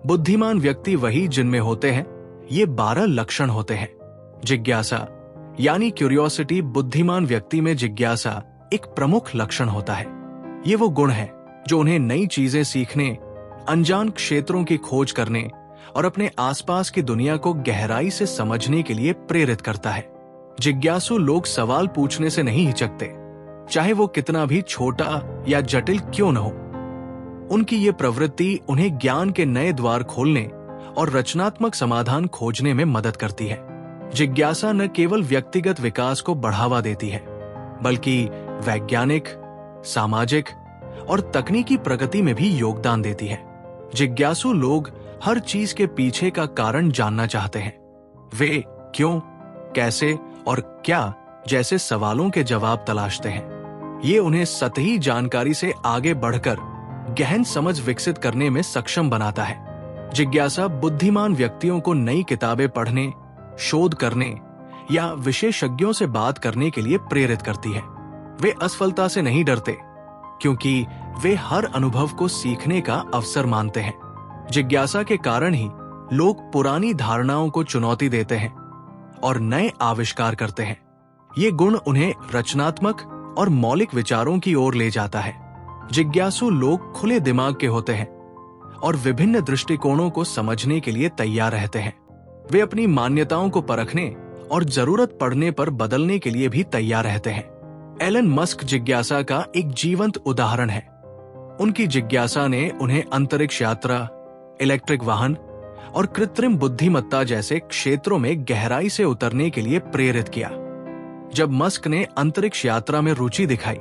बुद्धिमान व्यक्ति वही जिनमें होते हैं। ये 12 लक्षण होते हैं। जिज्ञासा यानी क्यूरियोसिटी, बुद्धिमान व्यक्ति में जिज्ञासा एक प्रमुख लक्षण होता है। ये वो गुण है जो उन्हें नई चीजें सीखने, अनजान क्षेत्रों की खोज करने और अपने आसपास की दुनिया को गहराई से समझने के लिए प्रेरित करता है। जिज्ञासु लोग सवाल पूछने से नहीं हिचकते, चाहे वो कितना भी छोटा या जटिल क्यों न हो। उनकी ये प्रवृत्ति उन्हें ज्ञान के नए द्वार खोलने और रचनात्मक समाधान खोजने में मदद करती है। जिज्ञासा न केवल व्यक्तिगत विकास को बढ़ावा देती है, बल्कि वैज्ञानिक, सामाजिक और तकनीकी प्रगति में भी योगदान देती है। जिज्ञासु लोग हर चीज के पीछे का कारण जानना चाहते हैं। वे क्यों, कैसे और क्या जैसे सवालों के जवाब तलाशते हैं। ये उन्हें सतही जानकारी से आगे बढ़कर गहन समझ विकसित करने में सक्षम बनाता है। जिज्ञासा बुद्धिमान व्यक्तियों को नई किताबें पढ़ने, शोध करने या विशेषज्ञों से बात करने के लिए प्रेरित करती है। वे असफलता से नहीं डरते, क्योंकि वे हर अनुभव को सीखने का अवसर मानते हैं। जिज्ञासा के कारण ही लोग पुरानी धारणाओं को चुनौती देते हैं और नए आविष्कार करते हैं। ये गुण उन्हें रचनात्मक और मौलिक विचारों की ओर ले जाता है। जिज्ञासु लोग खुले दिमाग के होते हैं और विभिन्न दृष्टिकोणों को समझने के लिए तैयार रहते हैं। वे अपनी मान्यताओं को परखने और जरूरत पड़ने पर बदलने के लिए भी तैयार रहते हैं। एलन मस्क जिज्ञासा का एक जीवंत उदाहरण है। उनकी जिज्ञासा ने उन्हें अंतरिक्ष यात्रा, इलेक्ट्रिक वाहन और कृत्रिम बुद्धिमत्ता जैसे क्षेत्रों में गहराई से उतरने के लिए प्रेरित किया। जब मस्क ने अंतरिक्ष यात्रा में रुचि दिखाई,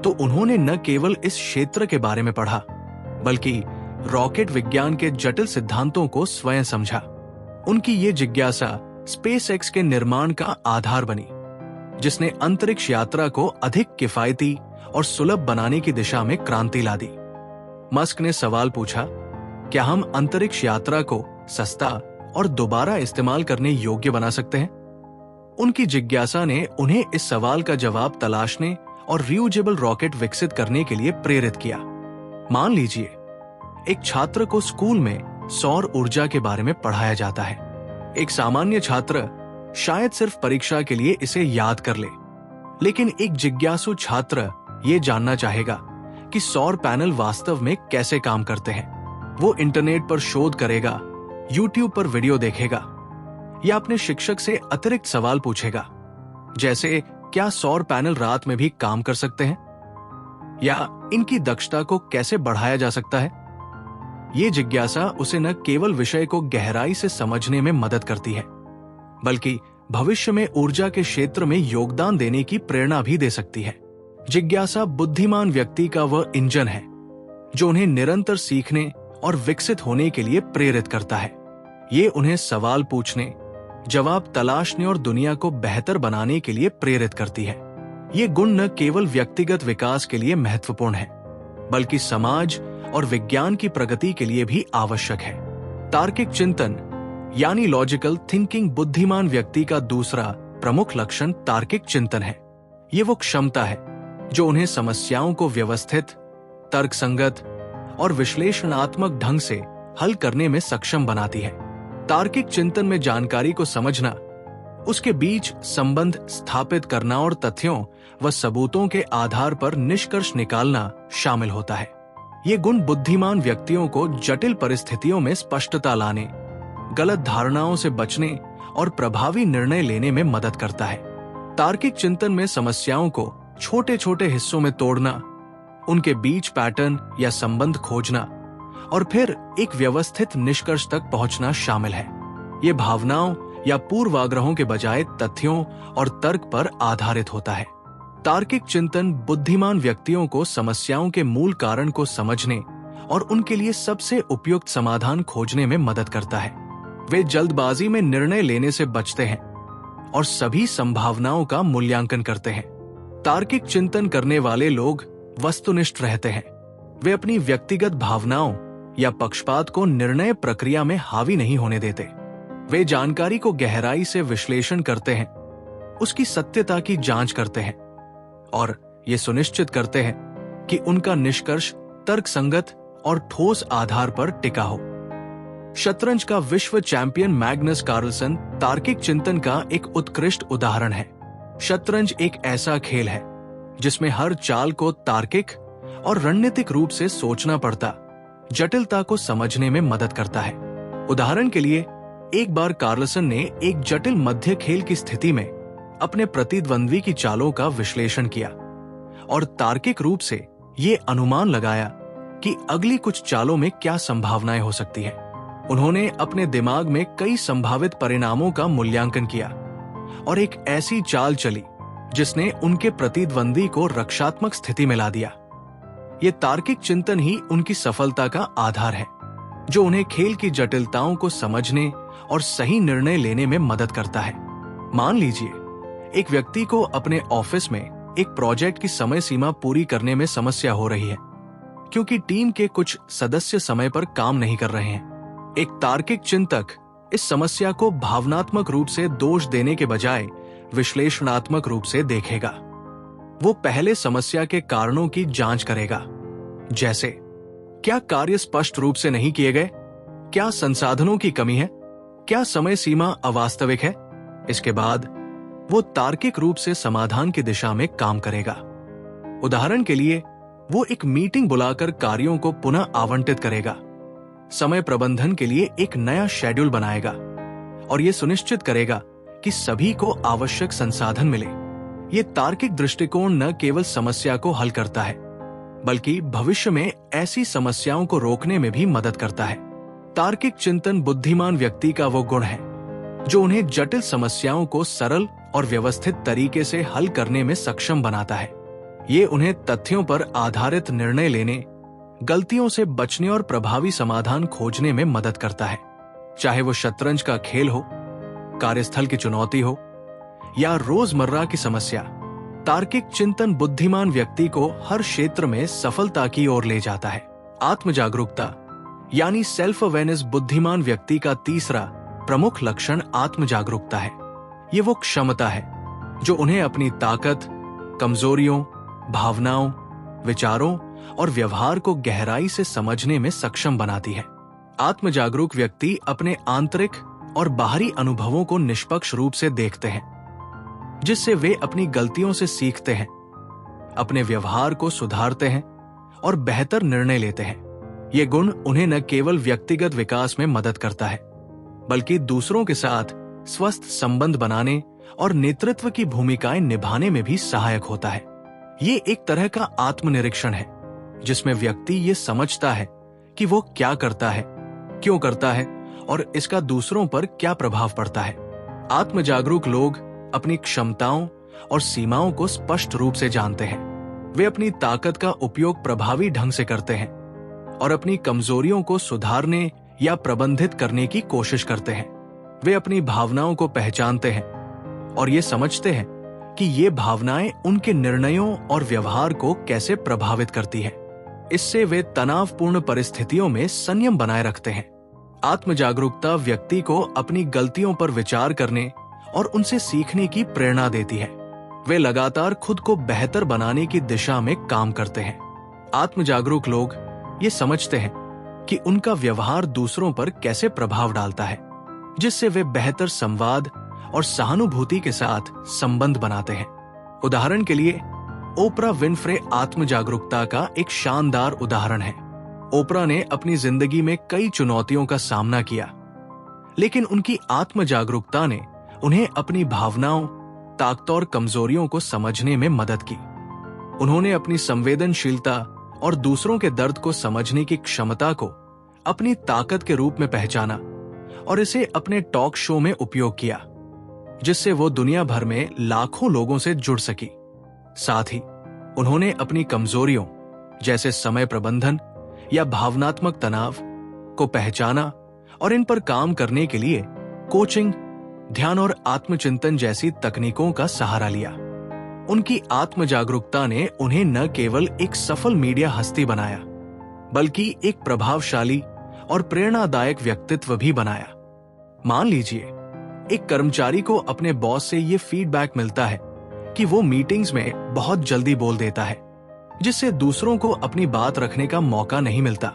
तो उन्होंने न केवल इस क्षेत्र के बारे में पढ़ा, बल्कि रॉकेट विज्ञान के जटिल सिद्धांतों को स्वयं समझा। उनकी ये जिज्ञासा स्पेसएक्स के निर्माण का आधार बनी, जिसने अंतरिक्ष यात्रा को अधिक किफायती और सुलभ बनाने की दिशा में क्रांति ला दी। मस्क ने सवाल पूछा, क्या हम अंतरिक्ष यात्रा को सस्ता और दोबारा इस्तेमाल करने योग्य बना सकते हैं? उनकी जिज्ञासा ने उन्हें इस सवाल का जवाब तलाशने और रियूजेबल रॉकेट विकसित करने के लिए प्रेरित किया। मान लीजिए, एक छात्र को स्कूल में सौर ऊर्जा के बारे में पढ़ाया जाता है। एक सामान्य छात्र शायद सिर्फ परीक्षा के लिए इसे याद कर ले, लेकिन एक जिज्ञासु छात्र ये जानना चाहेगा कि सौर पैनल वास्तव में कैसे काम करते हैं। वो इंटरनेट पर शोध करेगा, यूट्यूब पर वीडियो देखेगा या अपने शिक्षक से अतिरिक्त सवाल पूछेगा, जैसे क्या सौर पैनल रात में भी काम कर सकते हैं, या इनकी दक्षता को कैसे बढ़ाया जा सकता है। ये जिज्ञासा उसे न केवल विषय को गहराई से समझने में मदद करती है, बल्कि भविष्य में ऊर्जा के क्षेत्र में योगदान देने की प्रेरणा भी दे सकती है। जिज्ञासा बुद्धिमान व्यक्ति का वह इंजन है जो उन्हें निरंतर सीखने और विकसित होने के लिए प्रेरित करता है। ये उन्हें सवाल पूछने, जवाब तलाशने और दुनिया को बेहतर बनाने के लिए प्रेरित करती है। ये गुण न केवल व्यक्तिगत विकास के लिए महत्वपूर्ण है, बल्कि समाज और विज्ञान की प्रगति के लिए भी आवश्यक है। तार्किक चिंतन यानी लॉजिकल थिंकिंग बुद्धिमान व्यक्ति का दूसरा प्रमुख लक्षण तार्किक चिंतन है। ये वो क्षमता है जो उन्हें समस्याओं को व्यवस्थित, तर्कसंगत और विश्लेषणात्मक ढंग से हल करने में सक्षम बनाती है। तार्किक चिंतन में जानकारी को समझना, उसके बीच संबंध स्थापित करना और तथ्यों व सबूतों के आधार पर निष्कर्ष निकालना शामिल होता है। ये गुण बुद्धिमान व्यक्तियों को जटिल परिस्थितियों में स्पष्टता लाने, गलत धारणाओं से बचने और प्रभावी निर्णय लेने में मदद करता है। तार्किक चिंतन में समस्याओं को छोटे छोटे हिस्सों में तोड़ना, उनके बीच पैटर्न या संबंध खोजना और फिर एक व्यवस्थित निष्कर्ष तक पहुंचना शामिल है। ये भावनाओं या पूर्वाग्रहों के बजाय तथ्यों और तर्क पर आधारित होता है। तार्किक चिंतन बुद्धिमान व्यक्तियों को समस्याओं के मूल कारण को समझने और उनके लिए सबसे उपयुक्त समाधान खोजने में मदद करता है। वे जल्दबाजी में निर्णय लेने से बचते हैं और सभी संभावनाओं का मूल्यांकन करते हैं। तार्किक चिंतन करने वाले लोग वस्तुनिष्ठ रहते हैं। वे अपनी व्यक्तिगत भावनाओं या पक्षपात को निर्णय प्रक्रिया में हावी नहीं होने देते। वे जानकारी को गहराई से विश्लेषण करते हैं, उसकी सत्यता की जांच करते हैं और ये सुनिश्चित करते हैं कि उनका निष्कर्ष तर्कसंगत और ठोस आधार पर टिका हो। शतरंज का विश्व चैंपियन मैग्नस कार्लसन तार्किक चिंतन का एक उत्कृष्ट उदाहरण है। शतरंज एक ऐसा खेल है जिसमें हर चाल को तार्किक और रणनीतिक रूप से सोचना पड़ता, जटिलता को समझने में मदद करता है। उदाहरण के लिए, एक बार कार्लसन ने एक जटिल मध्य खेल की स्थिति में अपने प्रतिद्वंद्वी की चालों का विश्लेषण किया और तार्किक रूप से ये अनुमान लगाया कि अगली कुछ चालों में क्या संभावनाएं हो सकती हैं। उन्होंने अपने दिमाग में कई संभावित परिणामों का मूल्यांकन किया और एक ऐसी चाल चली जिसने उनके प्रतिद्वंदी को रक्षात्मक स्थिति में ला दिया। ये तार्किक चिंतन ही उनकी सफलता का आधार है, जो उन्हें खेल की जटिलताओं को समझने और सही निर्णय लेने में मदद करता है। मान लीजिए, एक व्यक्ति को अपने ऑफिस में एक प्रोजेक्ट की समय सीमा पूरी करने में समस्या हो रही है क्योंकि टीम के कुछ सदस्य समय पर काम नहीं कर रहे हैं। एक तार्किक चिंतक इस समस्या को भावनात्मक रूप से दोष देने के बजाय विश्लेषणात्मक रूप से देखेगा। वो पहले समस्या के कारणों की जांच करेगा, जैसे क्या कार्य स्पष्ट रूप से नहीं किए गए, क्या संसाधनों की कमी है, क्या समय सीमा अवास्तविक है। इसके बाद वो तार्किक रूप से समाधान की दिशा में काम करेगा। उदाहरण के लिए, वो एक मीटिंग बुलाकर कार्यों को पुनः आवंटित करेगा, समय प्रबंधन के लिए एक नया शेड्यूल बनाएगा और ये सुनिश्चित करेगा कि सभी को आवश्यक संसाधन मिले। ये तार्किक दृष्टिकोण न केवल समस्या को हल करता है, बल्कि भविष्य में ऐसी समस्याओं को रोकने में भी मदद करता है। तार्किक चिंतन बुद्धिमान व्यक्ति का वो गुण है जो उन्हें जटिल समस्याओं को सरल और व्यवस्थित तरीके से हल करने में सक्षम बनाता है। ये उन्हें तथ्यों पर आधारित निर्णय लेने, गलतियों से बचने और प्रभावी समाधान खोजने में मदद करता है। चाहे वो शतरंज का खेल हो, कार्यस्थल की चुनौती हो या रोजमर्रा की समस्या, तार्किक चिंतन बुद्धिमान व्यक्ति को हर क्षेत्र में सफलता की ओर ले जाता है। आत्म जागरूकता यानी सेल्फ अवेयरनेस बुद्धिमान व्यक्ति का तीसरा प्रमुख लक्षण आत्म जागरूकता है। ये वो क्षमता है जो उन्हें अपनी ताकत, कमजोरियों, भावनाओं, विचारों और व्यवहार को गहराई से समझने में सक्षम बनाती है। आत्म जागरूक व्यक्ति अपने आंतरिक और बाहरी अनुभवों को निष्पक्ष रूप से देखते हैं, जिससे वे अपनी गलतियों से सीखते हैं, अपने व्यवहार को सुधारते हैं और बेहतर निर्णय लेते हैं। ये गुण उन्हें न केवल व्यक्तिगत विकास में मदद करता है, बल्कि दूसरों के साथ स्वस्थ संबंध बनाने और नेतृत्व की भूमिकाएं निभाने में भी सहायक होता है। ये एक तरह का आत्मनिरीक्षण है जिसमें व्यक्ति ये समझता है कि वो क्या करता है, क्यों करता है और इसका दूसरों पर क्या प्रभाव पड़ता है। आत्म जागरूक लोग अपनी क्षमताओं और सीमाओं को स्पष्ट रूप से जानते हैं। वे अपनी ताकत का उपयोग प्रभावी ढंग से करते हैं और अपनी कमजोरियों को सुधारने या प्रबंधित करने की कोशिश करते हैं। वे अपनी भावनाओं को पहचानते हैं और ये समझते हैं कि ये भावनाएं उनके निर्णयों और व्यवहार को कैसे प्रभावित करती है। इससे वे तनावपूर्ण परिस्थितियों में संयम बनाए रखते हैं। आत्म जागरूकता व्यक्ति को अपनी गलतियों पर विचार करने और उनसे सीखने की प्रेरणा देती है। वे लगातार खुद को बेहतर बनाने की दिशा में काम करते हैं। आत्म जागरूक लोग ये समझते हैं कि उनका व्यवहार दूसरों पर कैसे प्रभाव डालता है, जिससे वे बेहतर संवाद और सहानुभूति के साथ संबंध बनाते हैं। उदाहरण के लिए, ओपरा विनफ्रे आत्म जागरूकता का एक शानदार उदाहरण है। ओपरा ने अपनी जिंदगी में कई चुनौतियों का सामना किया, लेकिन उनकी आत्म जागरूकता ने उन्हें अपनी भावनाओं, ताकत और कमजोरियों को समझने में मदद की। उन्होंने अपनी संवेदनशीलता और दूसरों के दर्द को समझने की क्षमता को अपनी ताकत के रूप में पहचाना और इसे अपने टॉक शो में उपयोग किया, जिससे वो दुनिया भर में लाखों लोगों से जुड़ सकी। साथ ही उन्होंने अपनी कमजोरियों जैसे समय प्रबंधन या भावनात्मक तनाव को पहचाना और इन पर काम करने के लिए कोचिंग, ध्यान और आत्मचिंतन जैसी तकनीकों का सहारा लिया। उनकी आत्म जागरूकता ने उन्हें न केवल एक सफल मीडिया हस्ती बनाया, बल्कि एक प्रभावशाली और प्रेरणादायक व्यक्तित्व भी बनाया। मान लीजिए, एक कर्मचारी को अपने बॉस से ये फीडबैक मिलता है कि वो मीटिंग्स में बहुत जल्दी बोल देता है, जिससे दूसरों को अपनी बात रखने का मौका नहीं मिलता।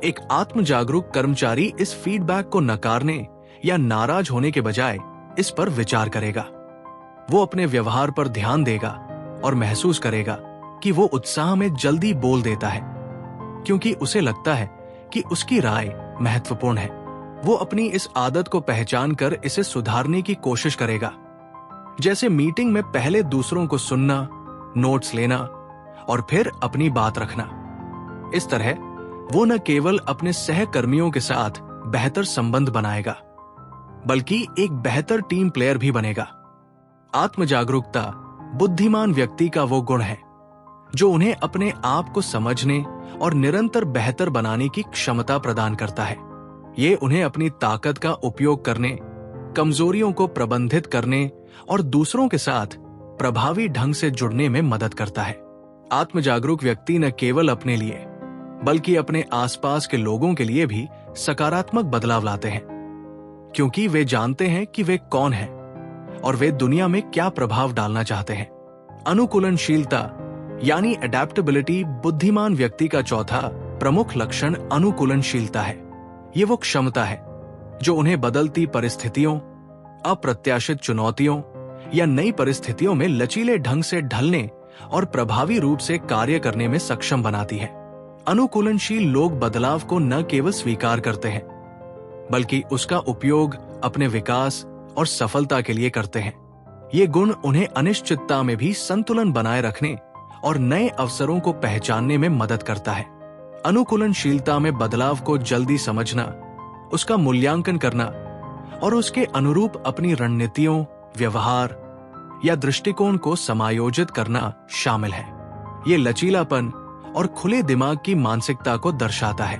एक आत्म जागरूक कर्मचारी इस फीडबैक को नकारने या नाराज होने के बजाय इस पर विचार करेगा। वो अपने व्यवहार पर ध्यान देगा और महसूस करेगा कि वो उत्साह में जल्दी बोल देता है, क्योंकि उसे लगता है कि उसकी राय महत्वपूर्ण है। वो अपनी इस आदत को पहचान कर इसे सुधारने की कोशिश करेगा, जैसे मीटिंग में पहले दूसरों को सुनना, नोट्स लेना और फिर अपनी बात रखना। इस तरह वो न केवल अपने सहकर्मियों के साथ बेहतर संबंध बनाएगा, बल्कि एक बेहतर टीम प्लेयर भी बनेगा। आत्म जागरूकता बुद्धिमान व्यक्ति का वो गुण है जो उन्हें अपने आप को समझने और निरंतर बेहतर बनाने की क्षमता प्रदान करता है। ये उन्हें अपनी ताकत का उपयोग करने, कमजोरियों को प्रबंधित करने और दूसरों के साथ प्रभावी ढंग से जुड़ने में मदद करता है। आत्म जागरूक व्यक्ति न केवल अपने लिए बल्कि अपने आसपास के लोगों के लिए भी सकारात्मक बदलाव लाते हैं, क्योंकि वे जानते हैं कि वे कौन हैं और वे दुनिया में क्या प्रभाव डालना चाहते हैं। अनुकूलनशीलता यानी अडेप्टेबिलिटी बुद्धिमान व्यक्ति का चौथा प्रमुख लक्षण अनुकूलनशीलता है। ये वो क्षमता है जो उन्हें बदलती परिस्थितियों, अप्रत्याशित चुनौतियों या नई परिस्थितियों में लचीले ढंग से ढलने और प्रभावी रूप से कार्य करने में सक्षम बनाती है। अनुकूलनशील लोग बदलाव को न केवल स्वीकार करते हैं, बल्कि उसका उपयोग अपने विकास और सफलता के लिए करते हैं। ये गुण उन्हें अनिश्चितता में भी संतुलन बनाए रखने और नए अवसरों को पहचानने में मदद करता है। अनुकूलनशीलता में बदलाव को जल्दी समझना, उसका मूल्यांकन करना और उसके अनुरूप अपनी रणनीतियों, व्यवहार या दृष्टिकोण को समायोजित करना शामिल है। ये लचीलापन और खुले दिमाग की मानसिकता को दर्शाता है।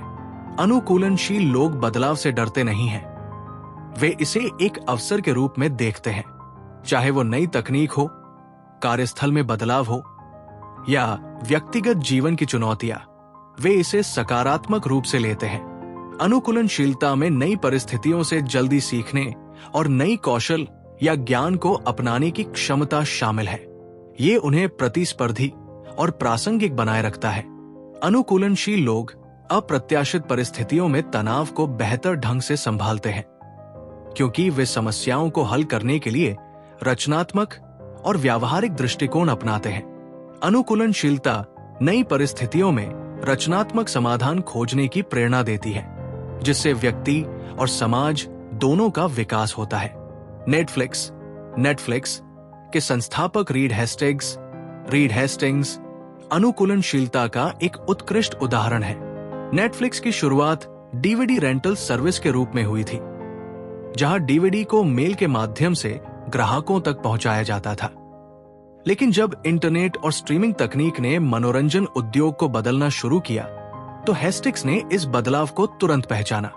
अनुकूलनशील लोग बदलाव से डरते नहीं हैं। वे इसे एक अवसर के रूप में देखते हैं, चाहे वो नई तकनीक हो, कार्यस्थल में बदलाव हो या व्यक्तिगत जीवन की चुनौतियां। वे इसे सकारात्मक रूप से लेते हैं। अनुकूलनशीलता में नई परिस्थितियों से जल्दी सीखने और नई कौशल या ज्ञान को अपनाने की क्षमता शामिल है। ये उन्हें प्रतिस्पर्धी और प्रासंगिक बनाए रखता है। अनुकूलनशील लोग अप्रत्याशित परिस्थितियों में तनाव को बेहतर ढंग से संभालते हैं, क्योंकि वे समस्याओं को हल करने के लिए रचनात्मक और व्यावहारिक दृष्टिकोण अपनाते हैं। अनुकूलनशीलता नई परिस्थितियों में रचनात्मक समाधान खोजने की प्रेरणा देती है, जिससे व्यक्ति और समाज दोनों का विकास होता है। नेटफ्लिक्स के संस्थापक रीड हेस्टिंग्स अनुकूलनशीलता का एक उत्कृष्ट उदाहरण है। नेटफ्लिक्स की शुरुआत डीवीडी रेंटल सर्विस के रूप में हुई थी, जहां डीवीडी को मेल के माध्यम से ग्राहकों तक पहुंचाया जाता था। लेकिन जब इंटरनेट और स्ट्रीमिंग तकनीक ने मनोरंजन उद्योग को बदलना शुरू किया, तो हेस्टिक्स ने इस बदलाव को तुरंत पहचाना।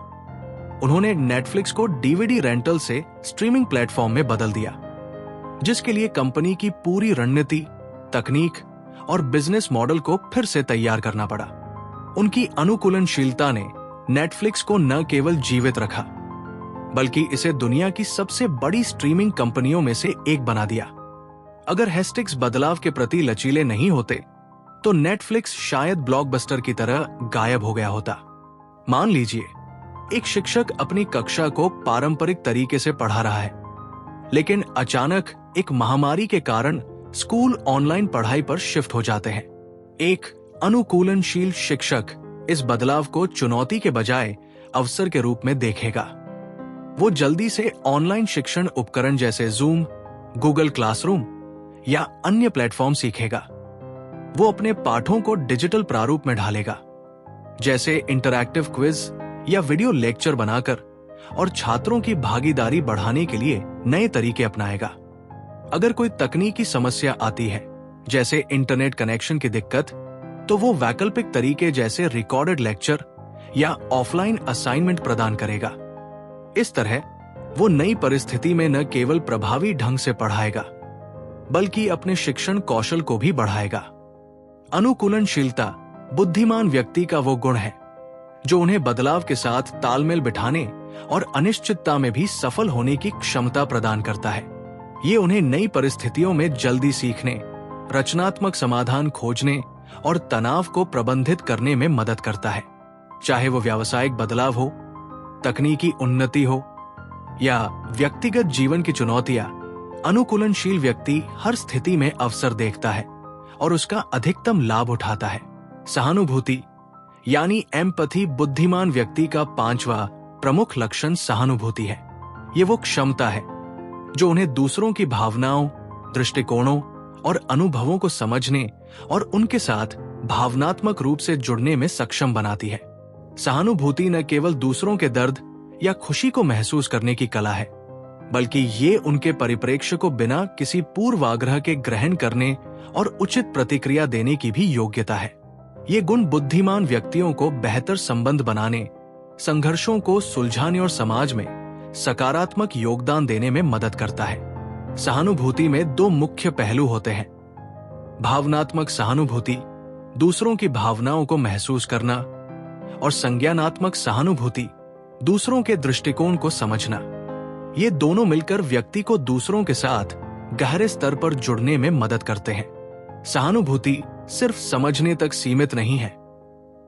उन्होंने नेटफ्लिक्स को डीवीडी रेंटल से स्ट्रीमिंग प्लेटफॉर्म में बदल दिया, जिसके लिए कंपनी की पूरी रणनीति, तकनीक और बिजनेस मॉडल को फिर से तैयार करना पड़ा। उनकी अनुकूलनशीलता ने नेटफ्लिक्स को न केवल जीवित रखा, बल्कि इसे दुनिया की सबसे बड़ी स्ट्रीमिंग कंपनियों में से एक बना दिया। अगर हेस्टिक्स बदलाव के प्रति लचीले नहीं होते, तो नेटफ्लिक्स शायद ब्लॉकबस्टर की तरह गायब हो गया होता। मान लीजिए, एक शिक्षक अपनी कक्षा को पारंपरिक तरीके से पढ़ा रहा है, लेकिन अचानक एक महामारी के कारण स्कूल ऑनलाइन पढ़ाई पर शिफ्ट हो जाते हैं। एक अनुकूलनशील शिक्षक इस बदलाव को चुनौती के बजाय अवसर के रूप में देखेगा। वो जल्दी से ऑनलाइन शिक्षण उपकरण जैसे जूम, गूगल क्लासरूम या अन्य प्लेटफॉर्म सीखेगा। वो अपने पाठों को डिजिटल प्रारूप में ढालेगा, जैसे इंटरैक्टिव क्विज या वीडियो लेक्चर बनाकर, और छात्रों की भागीदारी बढ़ाने के लिए नए तरीके अपनाएगा। अगर कोई तकनीकी समस्या आती है, जैसे इंटरनेट कनेक्शन की दिक्कत, तो वो वैकल्पिक तरीके जैसे रिकॉर्डेड लेक्चर या ऑफलाइन असाइनमेंट प्रदान करेगा। इस तरह वो नई परिस्थिति में न केवल प्रभावी ढंग से पढ़ाएगा, बल्कि अपने शिक्षण कौशल को भी बढ़ाएगा। अनुकूलनशीलता बुद्धिमान व्यक्ति का वो गुण है जो उन्हें बदलाव के साथ तालमेल बिठाने और अनिश्चितता में भी सफल होने की क्षमता प्रदान करता है। ये उन्हें नई परिस्थितियों में जल्दी सीखने, रचनात्मक समाधान खोजने और तनाव को प्रबंधित करने में मदद करता है। चाहे वो व्यावसायिक बदलाव हो, तकनीकी उन्नति हो या व्यक्तिगत जीवन की चुनौतियां, अनुकूलनशील व्यक्ति हर स्थिति में अवसर देखता है और उसका अधिकतम लाभ उठाता है। सहानुभूति यानी एम्पैथी बुद्धिमान व्यक्ति का 5वां प्रमुख लक्षण सहानुभूति है। ये वो क्षमता है जो उन्हें दूसरों की भावनाओं, दृष्टिकोणों और अनुभवों को समझने और उनके साथ भावनात्मक रूप से जुड़ने में सक्षम बनाती है। सहानुभूति न केवल दूसरों के दर्द या खुशी को महसूस करने की कला है, बल्कि ये उनके परिप्रेक्ष्य को बिना किसी पूर्वाग्रह के ग्रहण करने और उचित प्रतिक्रिया देने की भी योग्यता है। ये गुण बुद्धिमान व्यक्तियों को बेहतर संबंध बनाने, संघर्षों को सुलझाने और समाज में सकारात्मक योगदान देने में मदद करता है। सहानुभूति में 2 मुख्य पहलू होते हैं। भावनात्मक सहानुभूति, दूसरों की भावनाओं को महसूस करना, और संज्ञानात्मक सहानुभूति, दूसरों के दृष्टिकोण को समझना। ये दोनों मिलकर व्यक्ति को दूसरों के साथ गहरे स्तर पर जुड़ने में मदद करते हैं। सहानुभूति सिर्फ समझने तक सीमित नहीं है,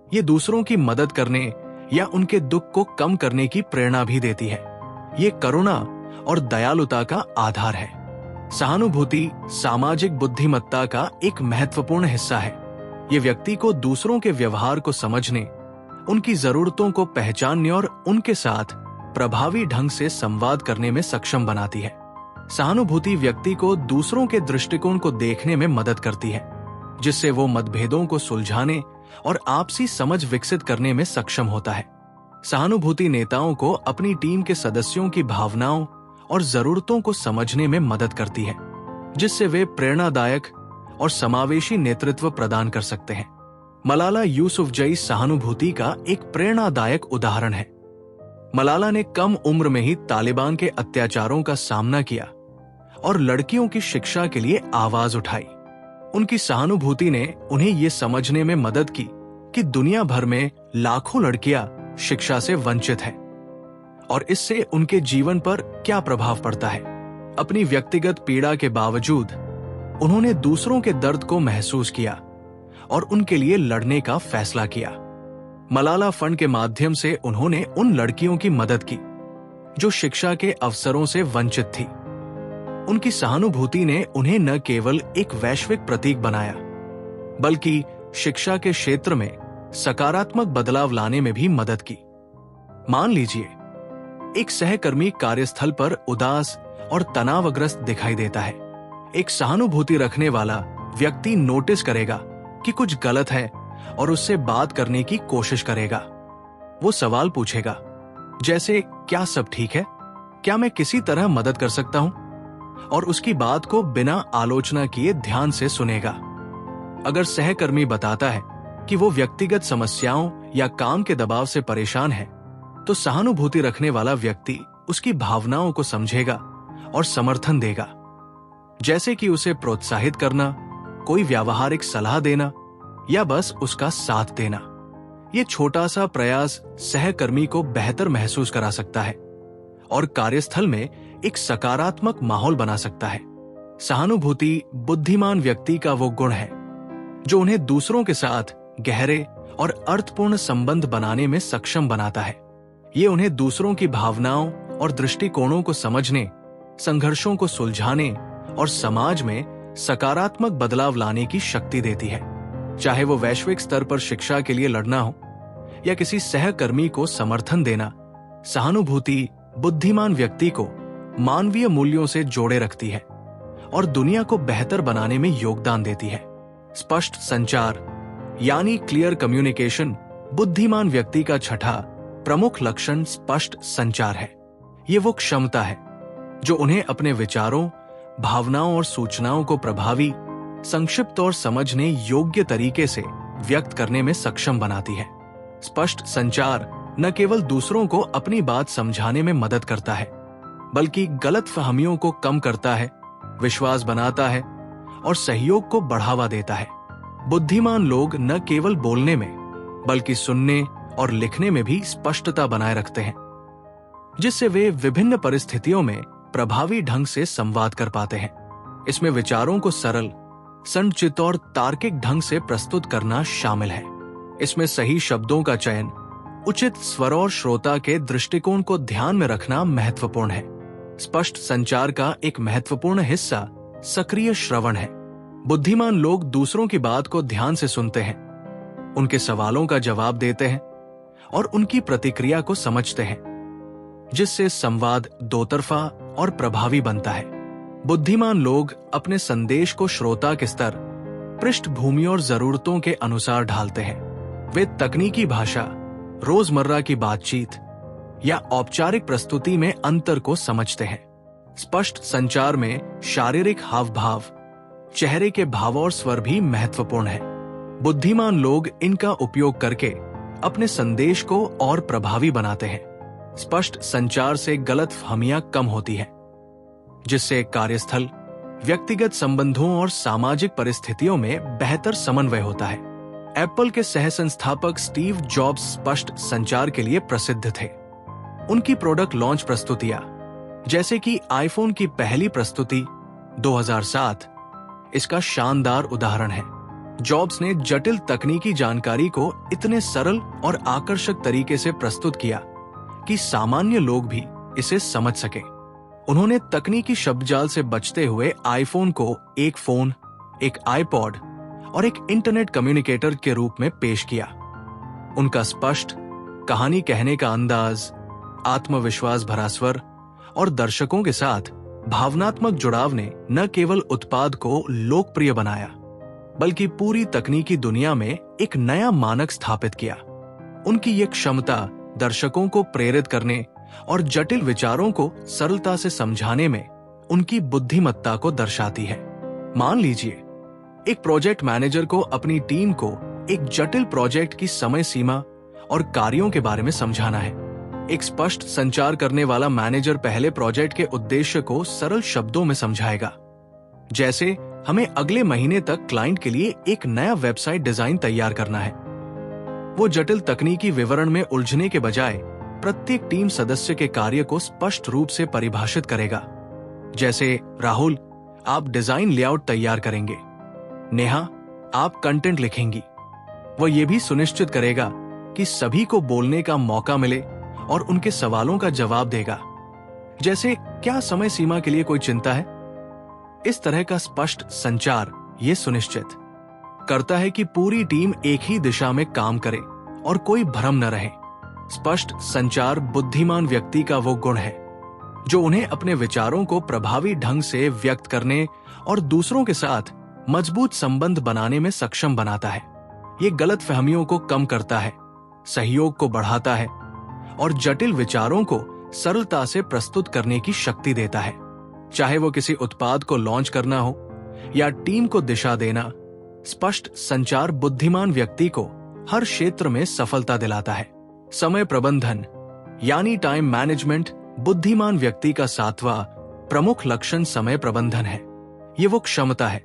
ये दूसरों की मदद करने या उनके दुख को कम करने की प्रेरणा भी देती है। ये करुणा और दयालुता का आधार है। सहानुभूति सामाजिक बुद्धिमत्ता का एक महत्वपूर्ण हिस्सा है। ये व्यक्ति को दूसरों के व्यवहार को समझने, उनकी जरूरतों को पहचानने और उनके साथ प्रभावी ढंग से संवाद करने में सक्षम बनाती है। सहानुभूति व्यक्ति को दूसरों के दृष्टिकोण को देखने में मदद करती है, जिससे वो मतभेदों को सुलझाने और आपसी समझ विकसित करने में सक्षम होता है। सहानुभूति नेताओं को अपनी टीम के सदस्यों की भावनाओं और जरूरतों को समझने में मदद करती है, जिससे वे प्रेरणादायक और समावेशी नेतृत्व प्रदान कर सकते हैं। मलाला यूसुफजई सहानुभूति का एक प्रेरणादायक उदाहरण है। मलाला ने कम उम्र में ही तालिबान के अत्याचारों का सामना किया और लड़कियों की शिक्षा के लिए आवाज उठाई। उनकी सहानुभूति ने उन्हें ये समझने में मदद की कि दुनिया भर में लाखों लड़कियां शिक्षा से वंचित हैं और इससे उनके जीवन पर क्या प्रभाव पड़ता है। अपनी व्यक्तिगत पीड़ा के बावजूद उन्होंने दूसरों के दर्द को महसूस किया और उनके लिए लड़ने का फैसला किया। मलाला फंड के माध्यम से उन्होंने उन लड़कियों की मदद की जो शिक्षा के अवसरों से वंचित थी। उनकी सहानुभूति ने उन्हें न केवल एक वैश्विक प्रतीक बनाया, बल्कि शिक्षा के क्षेत्र में सकारात्मक बदलाव लाने में भी मदद की। मान लीजिए, एक सहकर्मी कार्यस्थल पर उदास और तनावग्रस्त दिखाई देता है। एक सहानुभूति रखने वाला व्यक्ति नोटिस करेगा कि कुछ गलत है और उससे बात करने की कोशिश करेगा। वो सवाल पूछेगा, जैसे क्या सब ठीक है, क्या मैं किसी तरह मदद कर सकता हूं, और उसकी बात को बिना आलोचना किए ध्यान से सुनेगा। अगर सहकर्मी बताता है कि वो व्यक्तिगत समस्याओं या काम के दबाव से परेशान है, तो सहानुभूति रखने वाला व्यक्ति उसकी भावनाओं को समझेगा और समर्थन देगा, जैसे कि उसे प्रोत्साहित करना, कोई व्यावहारिक सलाह देना या बस उसका साथ देना। ये छोटा सा प्रयास सहकर्मी को बेहतर महसूस करा सकता है और कार्यस्थल में एक सकारात्मक माहौल बना सकता है। सहानुभूति बुद्धिमान व्यक्ति का वो गुण है जो उन्हें दूसरों के साथ गहरे और अर्थपूर्ण संबंध बनाने में सक्षम बनाता है। ये उन्हें दूसरों की भावनाओं और दृष्टिकोणों को समझने, संघर्षों को सुलझाने और समाज में सकारात्मक बदलाव लाने की शक्ति देती है। चाहे वो वैश्विक स्तर पर शिक्षा के लिए लड़ना हो या किसी सहकर्मी को समर्थन देना, सहानुभूति बुद्धिमान व्यक्ति को मानवीय मूल्यों से जोड़े रखती है और दुनिया को बेहतर बनाने में योगदान देती है। स्पष्ट संचार यानी क्लियर कम्युनिकेशन बुद्धिमान व्यक्ति का छठा प्रमुख लक्षण स्पष्ट संचार है। ये वो क्षमता है जो उन्हें अपने विचारों, भावनाओं और सूचनाओं को प्रभावी, संक्षिप्त और समझने योग्य तरीके से व्यक्त करने में सक्षम बनाती है। स्पष्ट संचार न केवल दूसरों को अपनी बात समझाने में मदद करता है, बल्कि गलतफहमियों को कम करता है, विश्वास बनाता है और सहयोग को बढ़ावा देता है। बुद्धिमान लोग न केवल बोलने में, बल्कि सुनने और लिखने में भी स्पष्टता बनाए रखते हैं, जिससे वे विभिन्न परिस्थितियों में प्रभावी ढंग से संवाद कर पाते हैं। इसमें विचारों को सरल, संचित और तार्किक ढंग से प्रस्तुत करना शामिल है। इसमें सही शब्दों का चयन, उचित स्वर और श्रोता के दृष्टिकोण को ध्यान में रखना महत्वपूर्ण है। स्पष्ट संचार का एक महत्वपूर्ण हिस्सा सक्रिय श्रवण है। बुद्धिमान लोग दूसरों की बात को ध्यान से सुनते हैं, उनके सवालों का जवाब देते हैं और उनकी प्रतिक्रिया को समझते हैं, जिससे संवाद दो तरफा और प्रभावी बनता है। बुद्धिमान लोग अपने संदेश को श्रोता के स्तर, पृष्ठभूमि और जरूरतों के अनुसार ढालते हैं। वे तकनीकी भाषा, रोजमर्रा की बातचीत या औपचारिक प्रस्तुति में अंतर को समझते हैं। स्पष्ट संचार में शारीरिक हाव भाव, चेहरे के भाव और स्वर भी महत्वपूर्ण है। बुद्धिमान लोग इनका उपयोग करके अपने संदेश को और प्रभावी बनाते हैं। स्पष्ट संचार से गलतफहमियां कम होती हैं, जिससे कार्यस्थल, व्यक्तिगत संबंधों और सामाजिक परिस्थितियों में बेहतर समन्वय होता है। एप्पल के सह संस्थापक स्टीव जॉब्स स्पष्ट संचार के लिए प्रसिद्ध थे। उनकी प्रोडक्ट लॉन्च प्रस्तुतियां, जैसे कि आईफोन की पहली प्रस्तुति 2007, इसका शानदार उदाहरण है। जॉब्स ने जटिल तकनीकी जानकारी को इतने सरल और आकर्षक तरीके से प्रस्तुत किया कि सामान्य लोग भी इसे समझ सके। उन्होंने तकनीकी शब्दजाल से बचते हुए आईफोन को एक फोन, एक आईपॉड और एक इंटरनेट कम्युनिकेटर के रूप में पेश किया। उनका स्पष्ट, कहानी कहने का अंदाज, आत्मविश्वास भरा स्वर और दर्शकों के साथ भावनात्मक जुड़ाव ने न केवल उत्पाद को लोकप्रिय बनाया, बल्कि पूरी तकनीकी दुनिया में एक नया मानक स्थापित किया। उनकी ये क्षमता दर्शकों को प्रेरित करने और जटिल विचारों को सरलता से समझाने में उनकी बुद्धिमत्ता को दर्शाती है। मान लीजिए, एक प्रोजेक्ट मैनेजर को अपनी टीम को एक जटिल प्रोजेक्ट की समय सीमा और कार्यों के बारे में समझाना है। एक स्पष्ट संचार करने वाला मैनेजर पहले प्रोजेक्ट के उद्देश्य को सरल शब्दों में समझाएगा, जैसे हमें अगले महीने तक क्लाइंट के लिए एक नया वेबसाइट डिजाइन तैयार करना है। वो जटिल तकनीकी विवरण में उलझने के बजाय प्रत्येक टीम सदस्य के कार्य को स्पष्ट रूप से परिभाषित करेगा, जैसे राहुल, आप डिजाइन लेआउट तैयार करेंगे, नेहा, आप कंटेंट लिखेंगी। वह यह भी सुनिश्चित करेगा कि सभी को बोलने का मौका मिले और उनके सवालों का जवाब देगा, जैसे क्या समय सीमा के लिए कोई चिंता है। इस तरह का स्पष्ट संचार ये सुनिश्चित करता है कि पूरी टीम एक ही दिशा में काम करे और कोई भ्रम न रहे। स्पष्ट संचार बुद्धिमान व्यक्ति का वो गुण है जो उन्हें अपने विचारों को प्रभावी ढंग से व्यक्त करने और दूसरों के साथ मजबूत संबंध बनाने में सक्षम बनाता है। ये गलतफहमियों को कम करता है, सहयोग को बढ़ाता है और जटिल विचारों को सरलता से प्रस्तुत करने की शक्ति देता है। चाहे वो किसी उत्पाद को लॉन्च करना हो या टीम को दिशा देना, स्पष्ट संचार बुद्धिमान व्यक्ति को हर क्षेत्र में सफलता दिलाता है। समय प्रबंधन यानी टाइम मैनेजमेंट बुद्धिमान व्यक्ति का 7वां प्रमुख लक्षण समय प्रबंधन है। ये वो क्षमता है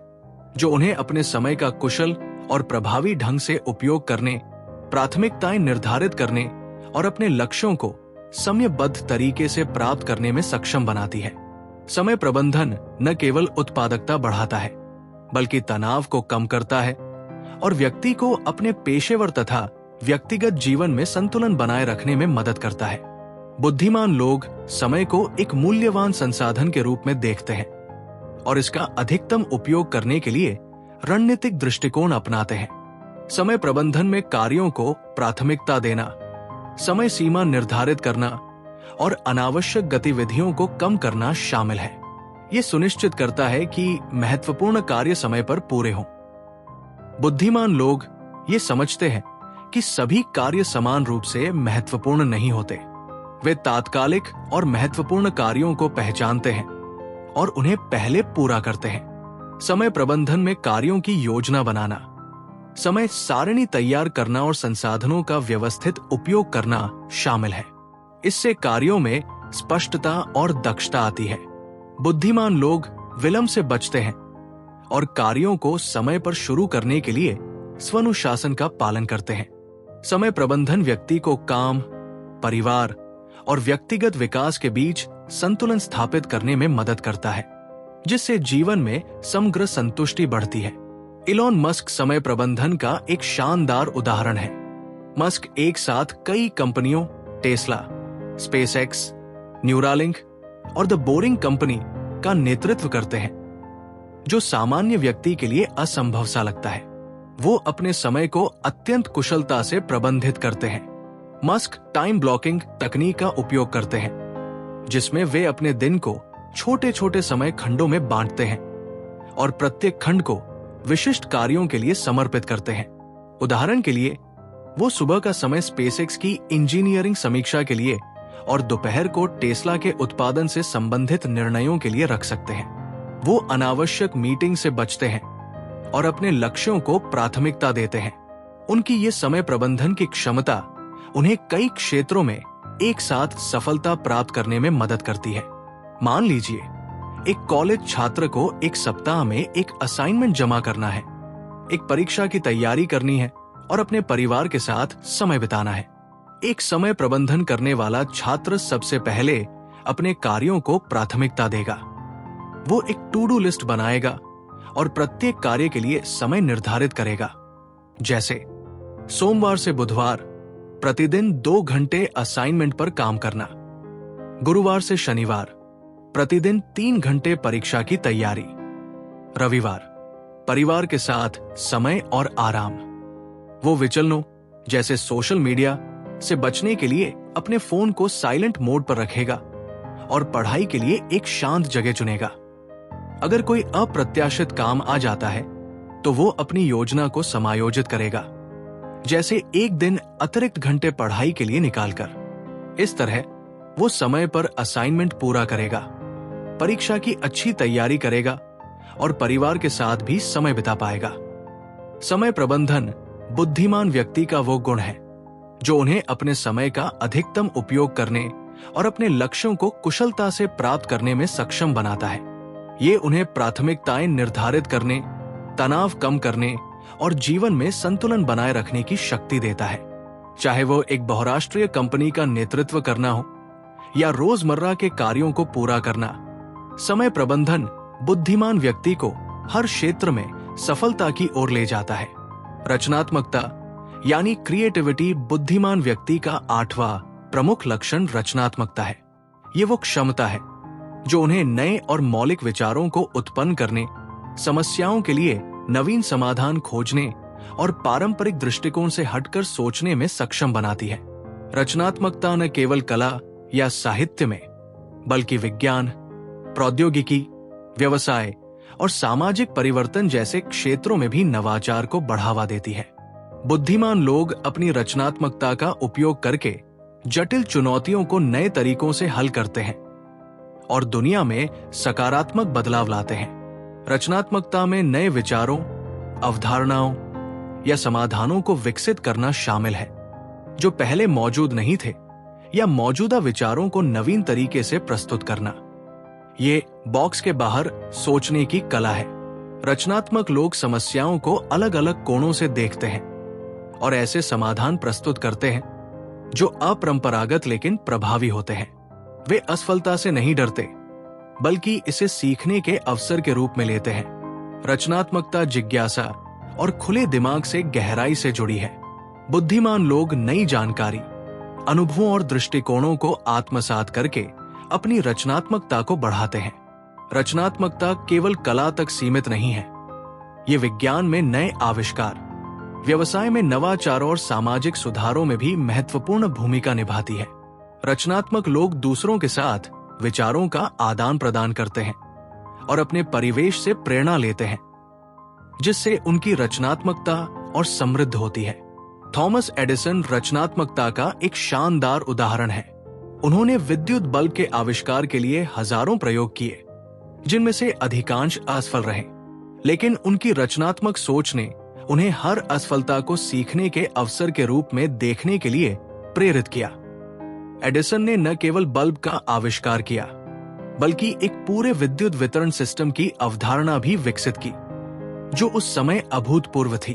जो उन्हें अपने समय का कुशल और प्रभावी ढंग से उपयोग करने, प्राथमिकताएं निर्धारित करने और अपने लक्ष्यों को समयबद्ध तरीके से प्राप्त करने में सक्षम बनाती है। समय प्रबंधन न केवल उत्पादकता बढ़ाता है, बल्कि तनाव को कम करता है और व्यक्ति को अपने पेशेवर तथा व्यक्तिगत जीवन में संतुलन बनाए रखने में मदद करता है। बुद्धिमान लोग समय को एक मूल्यवान संसाधन के रूप में देखते हैं और इसका अधिकतम उपयोग करने के लिए रणनीतिक दृष्टिकोण अपनाते हैं। समय प्रबंधन में कार्यों को प्राथमिकता देना, समय सीमा निर्धारित करना और अनावश्यक गतिविधियों को कम करना शामिल है। ये सुनिश्चित करता है कि महत्वपूर्ण कार्य समय पर पूरे हों। बुद्धिमान लोग ये समझते हैं कि सभी कार्य समान रूप से महत्वपूर्ण नहीं होते। वे तात्कालिक और महत्वपूर्ण कार्यों को पहचानते हैं और उन्हें पहले पूरा करते हैं। समय प्रबंधन में कार्यों की योजना बनाना, समय सारणी तैयार करना और संसाधनों का व्यवस्थित उपयोग करना शामिल है। इससे कार्यों में स्पष्टता और दक्षता आती है। बुद्धिमान लोग विलंब से बचते हैं और कार्यों को समय पर शुरू करने के लिए स्वानुशासन का पालन करते हैं। समय प्रबंधन व्यक्ति को काम, परिवार और व्यक्तिगत विकास के बीच संतुलन स्थापित करने में मदद करता है, जिससे जीवन में समग्र संतुष्टि बढ़ती है। इलॉन मस्क समय प्रबंधन का एक शानदार उदाहरण है। मस्क एक साथ कई कंपनियों टेस्ला, स्पेसएक्स, न्यूरालिंक और द बोरिंग कंपनी का नेतृत्व करते हैं, जो सामान्य व्यक्ति के लिए असंभव सा लगता है। वो अपने समय को अत्यंत कुशलता से प्रबंधित करते हैं। मस्क टाइम ब्लॉकिंग तकनीक का उपयोग करते हैं, जिसमें वे अपने दिन को छोटे छोटे समय खंडों में बांटते हैं और प्रत्येक खंड को विशिष्ट कार्यों के लिए समर्पित करते हैं। उदाहरण के लिए, वो सुबह का समय स्पेसएक्स की इंजीनियरिंग समीक्षा के लिए और दोपहर को टेस्ला के उत्पादन से संबंधित निर्णयों के लिए रख सकते हैं। वो अनावश्यक मीटिंग से बचते हैं और अपने लक्ष्यों को प्राथमिकता देते हैं। उनकी ये समय प्रबंधन की क्षमता उन्हें कई क्षेत्रों में एक साथ सफलता प्राप्त करने में मदद करती है। मान लीजिए, एक कॉलेज छात्र को एक सप्ताह में एक असाइनमेंट जमा करना है, एक परीक्षा की तैयारी करनी है और अपने परिवार के साथ समय बिताना है। एक समय प्रबंधन करने वाला छात्र सबसे पहले अपने कार्यों को प्राथमिकता देगा। वो एक टू डू लिस्ट बनाएगा और प्रत्येक कार्य के लिए समय निर्धारित करेगा। जैसे सोमवार से बुधवार प्रतिदिन 2 घंटे असाइनमेंट पर काम करना, गुरुवार से शनिवार प्रतिदिन 3 घंटे परीक्षा की तैयारी, रविवार परिवार के साथ समय और आराम। वो विचलनों जैसे सोशल मीडिया से बचने के लिए अपने फोन को साइलेंट मोड पर रखेगा और पढ़ाई के लिए एक शांत जगह चुनेगा। अगर कोई अप्रत्याशित काम आ जाता है तो वो अपनी योजना को समायोजित करेगा, जैसे एक दिन अतिरिक्त घंटे पढ़ाई के लिए निकालकर। इस तरह वो समय पर असाइनमेंट पूरा करेगा, परीक्षा की अच्छी तैयारी करेगा और परिवार के साथ भी समय बिता पाएगा। समय प्रबंधन बुद्धिमान व्यक्ति का वो गुण है जो उन्हें अपने समय का अधिकतम उपयोग करने और अपने लक्ष्यों को कुशलता से प्राप्त करने में सक्षम बनाता है। ये उन्हें प्राथमिकताएं निर्धारित करने, तनाव कम करने और जीवन में संतुलन बनाए रखने की शक्ति देता है। चाहे वो एक बहुराष्ट्रीय कंपनी का नेतृत्व करना हो या रोजमर्रा के कार्यों को पूरा करना, समय प्रबंधन बुद्धिमान व्यक्ति को हर क्षेत्र में सफलता की ओर ले जाता है। रचनात्मकता यानी क्रिएटिविटी बुद्धिमान व्यक्ति का 8वां प्रमुख लक्षण रचनात्मकता है। ये वो क्षमता है जो उन्हें नए और मौलिक विचारों को उत्पन्न करने, समस्याओं के लिए नवीन समाधान खोजने और पारंपरिक दृष्टिकोण से हटकर सोचने में सक्षम बनाती है। रचनात्मकता न केवल कला या साहित्य में, बल्कि विज्ञान, प्रौद्योगिकी, व्यवसाय और सामाजिक परिवर्तन जैसे क्षेत्रों में भी नवाचार को बढ़ावा देती है। बुद्धिमान लोग अपनी रचनात्मकता का उपयोग करके जटिल चुनौतियों को नए तरीकों से हल करते हैं और दुनिया में सकारात्मक बदलाव लाते हैं। रचनात्मकता में नए विचारों, अवधारणाओं या समाधानों को विकसित करना शामिल है जो पहले मौजूद नहीं थे, या मौजूदा विचारों को नवीन तरीके से प्रस्तुत करना। ये बॉक्स के बाहर सोचने की कला है। रचनात्मक लोग समस्याओं को अलग अलग कोणों से देखते हैं और ऐसे समाधान प्रस्तुत करते हैं जो अपरंपरागत लेकिन प्रभावी होते हैं। वे असफलता से नहीं डरते, बल्कि इसे सीखने के अवसर के रूप में लेते हैं। रचनात्मकता जिज्ञासा और खुले दिमाग से गहराई से जुड़ी है। बुद्धिमान लोग नई जानकारी, अनुभवों और दृष्टिकोणों को आत्मसात करके अपनी रचनात्मकता को बढ़ाते हैं। रचनात्मकता केवल कला तक सीमित नहीं है। ये विज्ञान में नए आविष्कार, व्यवसाय में नवाचारों और सामाजिक सुधारों में भी महत्वपूर्ण भूमिका निभाती है। रचनात्मक लोग दूसरों के साथ विचारों का आदान प्रदान करते हैं और अपने परिवेश से प्रेरणा लेते हैं, जिससे उनकी रचनात्मकता और समृद्ध होती है। थॉमस एडिसन रचनात्मकता का एक शानदार उदाहरण है। उन्होंने विद्युत बल्ब के आविष्कार के लिए हजारों प्रयोग किए, जिनमें से अधिकांश असफल रहे, लेकिन उनकी रचनात्मक सोच ने उन्हें हर असफलता को सीखने के अवसर के रूप में देखने के लिए प्रेरित किया। एडिसन ने न केवल बल्ब का आविष्कार किया, बल्कि एक पूरे विद्युत वितरण सिस्टम की अवधारणा भी विकसित की, जो उस समय अभूतपूर्व थी।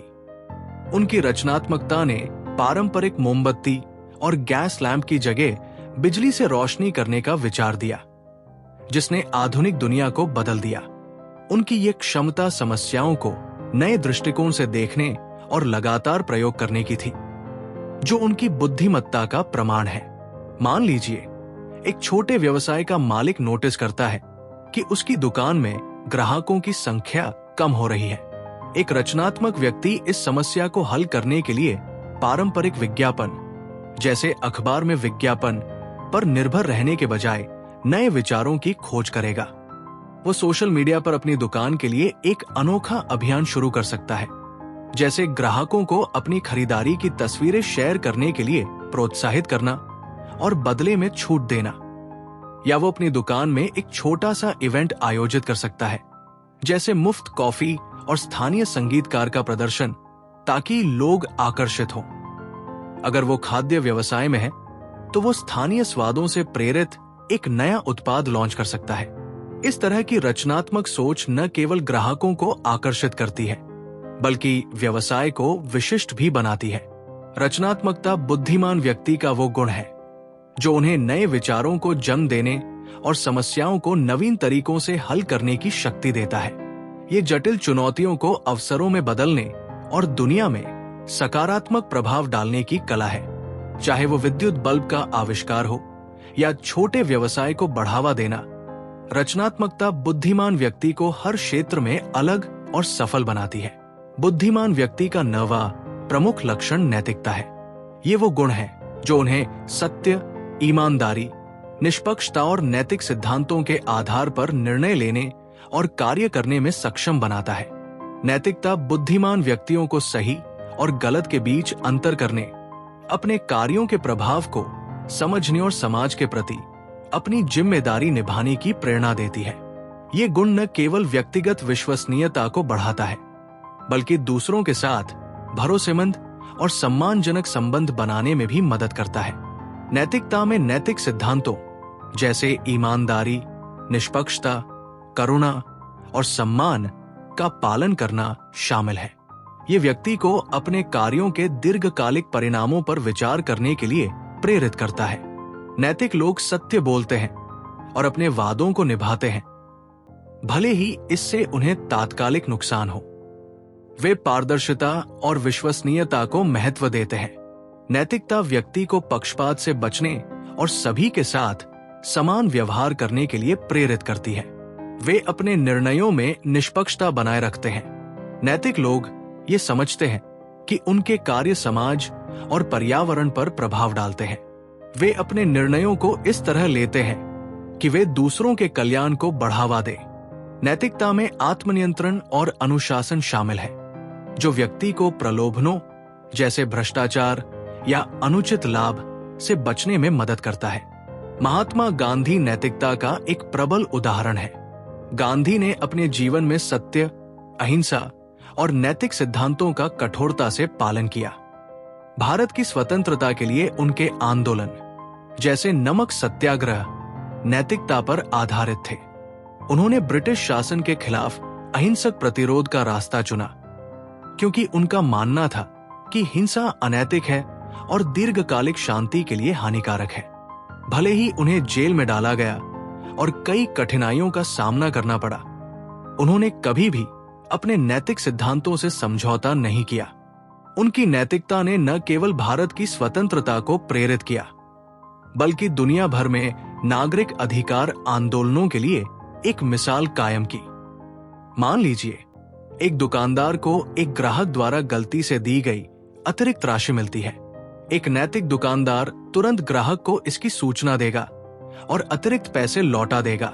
उनकी रचनात्मकता ने पारंपरिक मोमबत्ती और गैस लैंप की जगह बिजली से रोशनी करने का विचार दिया, जिसने आधुनिक दुनिया को बदल दिया। उनकी ये क्षमता समस्याओं को नए दृष्टिकोण से देखने और लगातार प्रयोग करने की थी। जो उनकी बुद्धिमत्ता का प्रमाण है। मान लीजिए एक छोटे व्यवसाय का मालिक नोटिस करता है कि उसकी दुकान में ग्राहकों की संख्या कम हो रही है। एक रचनात्मक व्यक्ति इस समस्या को हल करने के लिए पारंपरिक विज्ञापन, जैसे अखबार में विज्ञापन पर निर्भर रहने के बजाय नए विचारों की खोज करेगा। वो सोशल मीडिया पर अपनी दुकान के लिए एक अनोखा अभियान शुरू कर सकता है, जैसे ग्राहकों को अपनी खरीदारी की तस्वीरें शेयर करने के लिए प्रोत्साहित करना और बदले में छूट देना। या वो अपनी दुकान में एक छोटा सा इवेंट आयोजित कर सकता है, जैसे मुफ्त कॉफी और स्थानीय संगीतकार का प्रदर्शन, ताकि लोग आकर्षित हों। अगर वो खाद्य व्यवसाय में है तो वो स्थानीय स्वादों से प्रेरित एक नया उत्पाद लॉन्च कर सकता है। इस तरह की रचनात्मक सोच न केवल ग्राहकों को आकर्षित करती है, बल्कि व्यवसाय को विशिष्ट भी बनाती है। रचनात्मकता बुद्धिमान व्यक्ति का वो गुण है जो उन्हें नए विचारों को जन्म देने और समस्याओं को नवीन तरीकों से हल करने की शक्ति देता है। ये जटिल चुनौतियों को अवसरों में बदलने और दुनिया में सकारात्मक प्रभाव डालने की कला है। चाहे वो विद्युत बल्ब का आविष्कार हो या छोटे व्यवसाय को बढ़ावा देना, रचनात्मकता बुद्धिमान व्यक्ति को हर क्षेत्र में अलग और सफल बनाती है। बुद्धिमान व्यक्ति का 9वां प्रमुख लक्षण नैतिकता है। ये वो गुण है जो उन्हें सत्य, ईमानदारी, निष्पक्षता और नैतिक सिद्धांतों के आधार पर निर्णय लेने और कार्य करने में सक्षम बनाता है। नैतिकता बुद्धिमान व्यक्तियों को सही और गलत के बीच अंतर करने, अपने कार्यों के प्रभाव को समझने और समाज के प्रति अपनी जिम्मेदारी निभाने की प्रेरणा देती है। ये गुण न केवल व्यक्तिगत विश्वसनीयता को बढ़ाता है, बल्कि दूसरों के साथ भरोसेमंद और सम्मानजनक संबंध बनाने में भी मदद करता है। नैतिकता में नैतिक सिद्धांतों जैसे ईमानदारी, निष्पक्षता, करुणा और सम्मान का पालन करना शामिल है। ये व्यक्ति को अपने कार्यों के दीर्घकालिक परिणामों पर विचार करने के लिए प्रेरित करता है। नैतिक लोग सत्य बोलते हैं और अपने वादों को निभाते हैं, भले ही इससे उन्हें तात्कालिक नुकसान हो। वे पारदर्शिता और विश्वसनीयता को महत्व देते हैं। नैतिकता व्यक्ति को पक्षपात से बचने और सभी के साथ समान व्यवहार करने के लिए प्रेरित करती है। वे अपने निर्णयों में निष्पक्षता बनाए रखते हैं। नैतिक लोग ये समझते हैं कि उनके कार्य समाज और पर्यावरण पर प्रभाव डालते हैं। वे अपने निर्णयों को इस तरह लेते हैं कि वे दूसरों के कल्याण को बढ़ावा दें। नैतिकता में आत्मनियंत्रण और अनुशासन शामिल है, जो व्यक्ति को प्रलोभनों जैसे भ्रष्टाचार या अनुचित लाभ से बचने में मदद करता है। महात्मा गांधी नैतिकता का एक प्रबल उदाहरण है। गांधी ने अपने जीवन में सत्य, अहिंसा और नैतिक सिद्धांतों का कठोरता से पालन किया। भारत की स्वतंत्रता के लिए उनके आंदोलन जैसे नमक सत्याग्रह नैतिकता पर आधारित थे। उन्होंने ब्रिटिश शासन के खिलाफ अहिंसक प्रतिरोध का रास्ता चुना, क्योंकि उनका मानना था कि हिंसा अनैतिक है और दीर्घकालिक शांति के लिए हानिकारक है। भले ही उन्हें जेल में डाला गया और कई कठिनाइयों का सामना करना पड़ा, उन्होंने कभी भी अपने नैतिक सिद्धांतों से समझौता नहीं किया। उनकी नैतिकता ने न केवल भारत की स्वतंत्रता को प्रेरित किया, बल्कि दुनिया भर में नागरिक अधिकार आंदोलनों के लिए एक मिसाल कायम की। मान लीजिए एक दुकानदार को एक ग्राहक द्वारा गलती से दी गई अतिरिक्त राशि मिलती है। एक नैतिक दुकानदार तुरंत ग्राहक को इसकी सूचना देगा और अतिरिक्त पैसे लौटा देगा,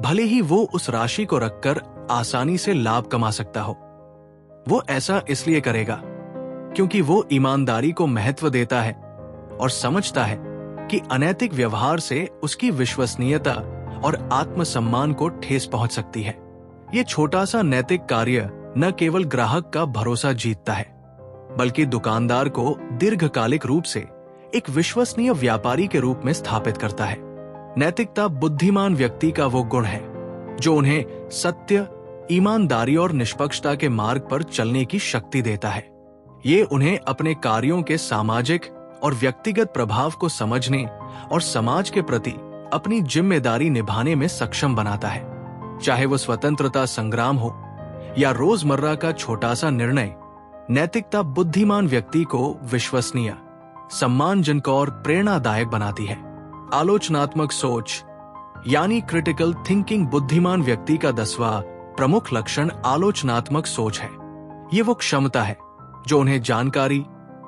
भले ही वो उस राशि को रखकर आसानी से लाभ कमा सकता हो। वो ऐसा इसलिए करेगा क्योंकि वो ईमानदारी को महत्व देता है और समझता है कि अनैतिक व्यवहार से उसकी विश्वसनीयता और आत्मसम्मान को ठेस पहुंच सकती है। ये छोटा सा नैतिक कार्य न केवल ग्राहक का भरोसा जीतता है, बल्कि दुकानदार को दीर्घकालिक रूप से एक विश्वसनीय व्यापारी के रूप में स्थापित करता है। नैतिकता बुद्धिमान व्यक्ति का वो गुण है जो उन्हें सत्य, ईमानदारी और निष्पक्षता के मार्ग पर चलने की शक्ति देता है। ये उन्हें अपने कार्यों के सामाजिक और व्यक्तिगत प्रभाव को समझने और समाज के प्रति अपनी जिम्मेदारी निभाने में सक्षम बनाता है। चाहे वो स्वतंत्रता संग्राम हो या रोजमर्रा का छोटा सा निर्णय, नैतिकता बुद्धिमान व्यक्ति को विश्वसनीय, सम्मानजनक और प्रेरणादायक बनाती है। आलोचनात्मक सोच यानी क्रिटिकल थिंकिंग बुद्धिमान व्यक्ति का 10वां प्रमुख लक्षण आलोचनात्मक सोच है। ये वो क्षमता है जो उन्हें जानकारी,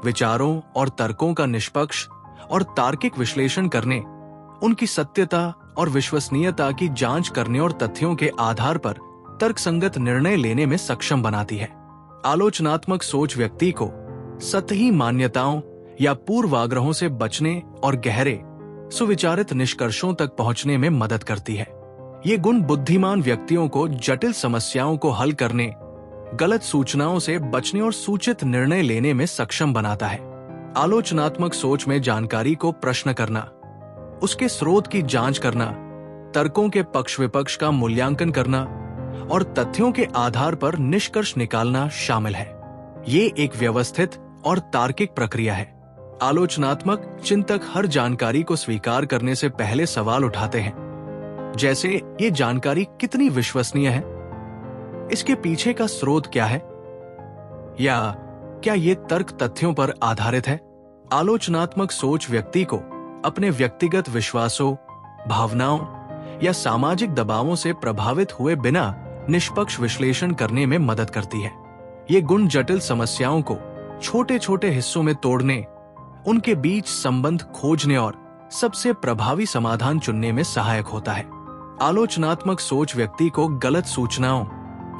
विचारों और तर्कों का निष्पक्ष और तार्किक विश्लेषण करने, उनकी सत्यता और विश्वसनीयता की जांच करने और तथ्यों के आधार पर तर्कसंगत निर्णय लेने में सक्षम बनाती है। आलोचनात्मक सोच व्यक्ति को सतही मान्यताओं या पूर्वाग्रहों से बचने और गहरे, सुविचारित निष्कर्षों तक पहुंचने में मदद करती है। ये गुण बुद्धिमान व्यक्तियों को जटिल समस्याओं को हल करने, गलत सूचनाओं से बचने और सूचित निर्णय लेने में सक्षम बनाता है। आलोचनात्मक सोच में जानकारी को प्रश्न करना, उसके स्रोत की जांच करना, तर्कों के पक्ष विपक्ष का मूल्यांकन करना और तथ्यों के आधार पर निष्कर्ष निकालना शामिल है। ये एक व्यवस्थित और तार्किक प्रक्रिया है। आलोचनात्मक चिंतक हर जानकारी को स्वीकार करने से पहले सवाल उठाते हैं, जैसे ये जानकारी कितनी विश्वसनीय है, इसके पीछे का स्रोत क्या है, या क्या ये तर्क तथ्यों पर आधारित है। आलोचनात्मक सोच व्यक्ति को अपने व्यक्तिगत विश्वासों, भावनाओं या सामाजिक दबावों से प्रभावित हुए बिना निष्पक्ष विश्लेषण करने में मदद करती है। ये गुण जटिल समस्याओं को छोटे छोटे हिस्सों में तोड़ने, उनके बीच संबंध खोजने और सबसे प्रभावी समाधान चुनने में सहायक होता है। आलोचनात्मक सोच व्यक्ति को गलत सूचनाओं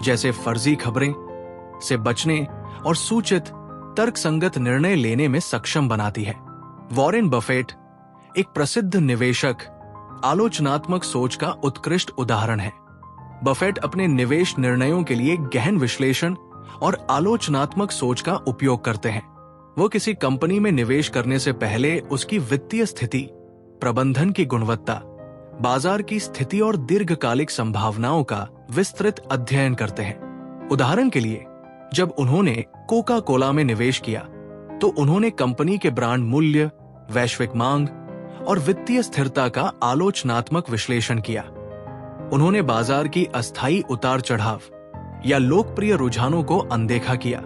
जैसे फर्जी खबरें से बचने और सूचित तर्कसंगत निर्णय लेने में सक्षम बनाती है। वॉरेन बफेट, एक प्रसिद्ध निवेशक, आलोचनात्मक सोच का उत्कृष्ट उदाहरण है। बफेट अपने निवेश निर्णयों के लिए गहन विश्लेषण और आलोचनात्मक सोच का उपयोग करते हैं। वो किसी कंपनी में निवेश करने से पहले उसकी वित्तीय स्थिति, प्रबंधन की गुणवत्ता, बाजार की स्थिति और दीर्घकालिक संभावनाओं का विस्तृत अध्ययन करते हैं। उदाहरण के लिए, जब उन्होंने कोका कोला में निवेश किया तो उन्होंने कंपनी के ब्रांड मूल्य, वैश्विक मांग और वित्तीय स्थिरता का आलोचनात्मक विश्लेषण किया। उन्होंने बाजार की अस्थायी उतार चढ़ाव या लोकप्रिय रुझानों को अनदेखा किया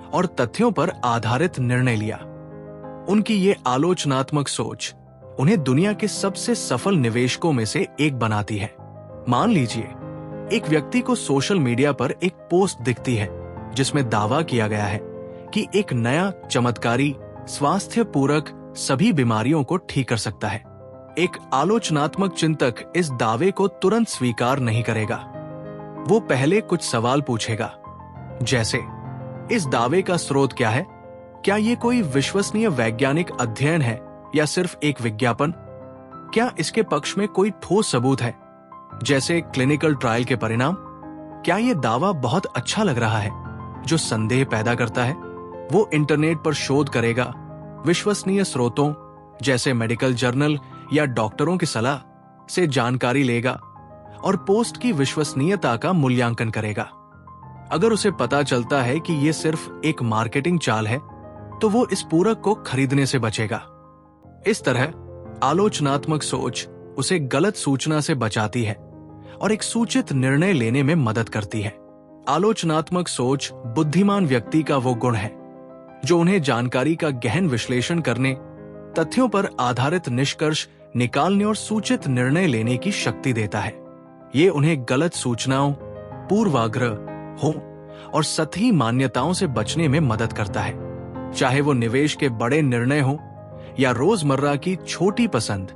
और तथ्यों पर आधारित निर्णय लिया। उनकी ये आलोचनात्मक सोच उन्हें दुनिया के सबसे सफल निवेशकों में से एक बनाती है। मान लीजिए, एक व्यक्ति को सोशल मीडिया पर एक पोस्ट दिखती है जिसमें दावा किया गया है कि एक नया चमत्कारी स्वास्थ्य पूरक सभी बीमारियों को ठीक कर सकता है। एक आलोचनात्मक चिंतक इस दावे को तुरंत स्वीकार नहीं करेगा। वो पहले कुछ सवाल पूछेगा, जैसे इस दावे का स्रोत क्या है? क्या ये कोई विश्वसनीय वैज्ञानिक अध्ययन है या सिर्फ एक विज्ञापन? क्या इसके पक्ष में कोई ठोस सबूत है, जैसे क्लिनिकल ट्रायल के परिणाम? क्या ये दावा बहुत अच्छा लग रहा है जो संदेह पैदा करता है? वो इंटरनेट पर शोध करेगा, विश्वसनीय स्रोतों जैसे मेडिकल जर्नल या डॉक्टरों की सलाह से जानकारी लेगा और पोस्ट की विश्वसनीयता का मूल्यांकन करेगा। अगर उसे पता चलता है कि ये सिर्फ एक मार्केटिंग चाल है, तो वो इस पूरक को खरीदने से बचेगा। इस तरह आलोचनात्मक सोच उसे गलत सूचना से बचाती है और एक सूचित निर्णय लेने में मदद करती है। आलोचनात्मक सोच बुद्धिमान व्यक्ति का वो गुण है जो उन्हें जानकारी का गहन विश्लेषण करने, तथ्यों पर आधारित निष्कर्ष निकालने और सूचित निर्णय लेने की शक्ति देता है। ये उन्हें गलत सूचनाओं, पूर्वाग्रह हो और सतही मान्यताओं से बचने में मदद करता है। चाहे वो निवेश के बड़े निर्णय हो या रोजमर्रा की छोटी पसंद,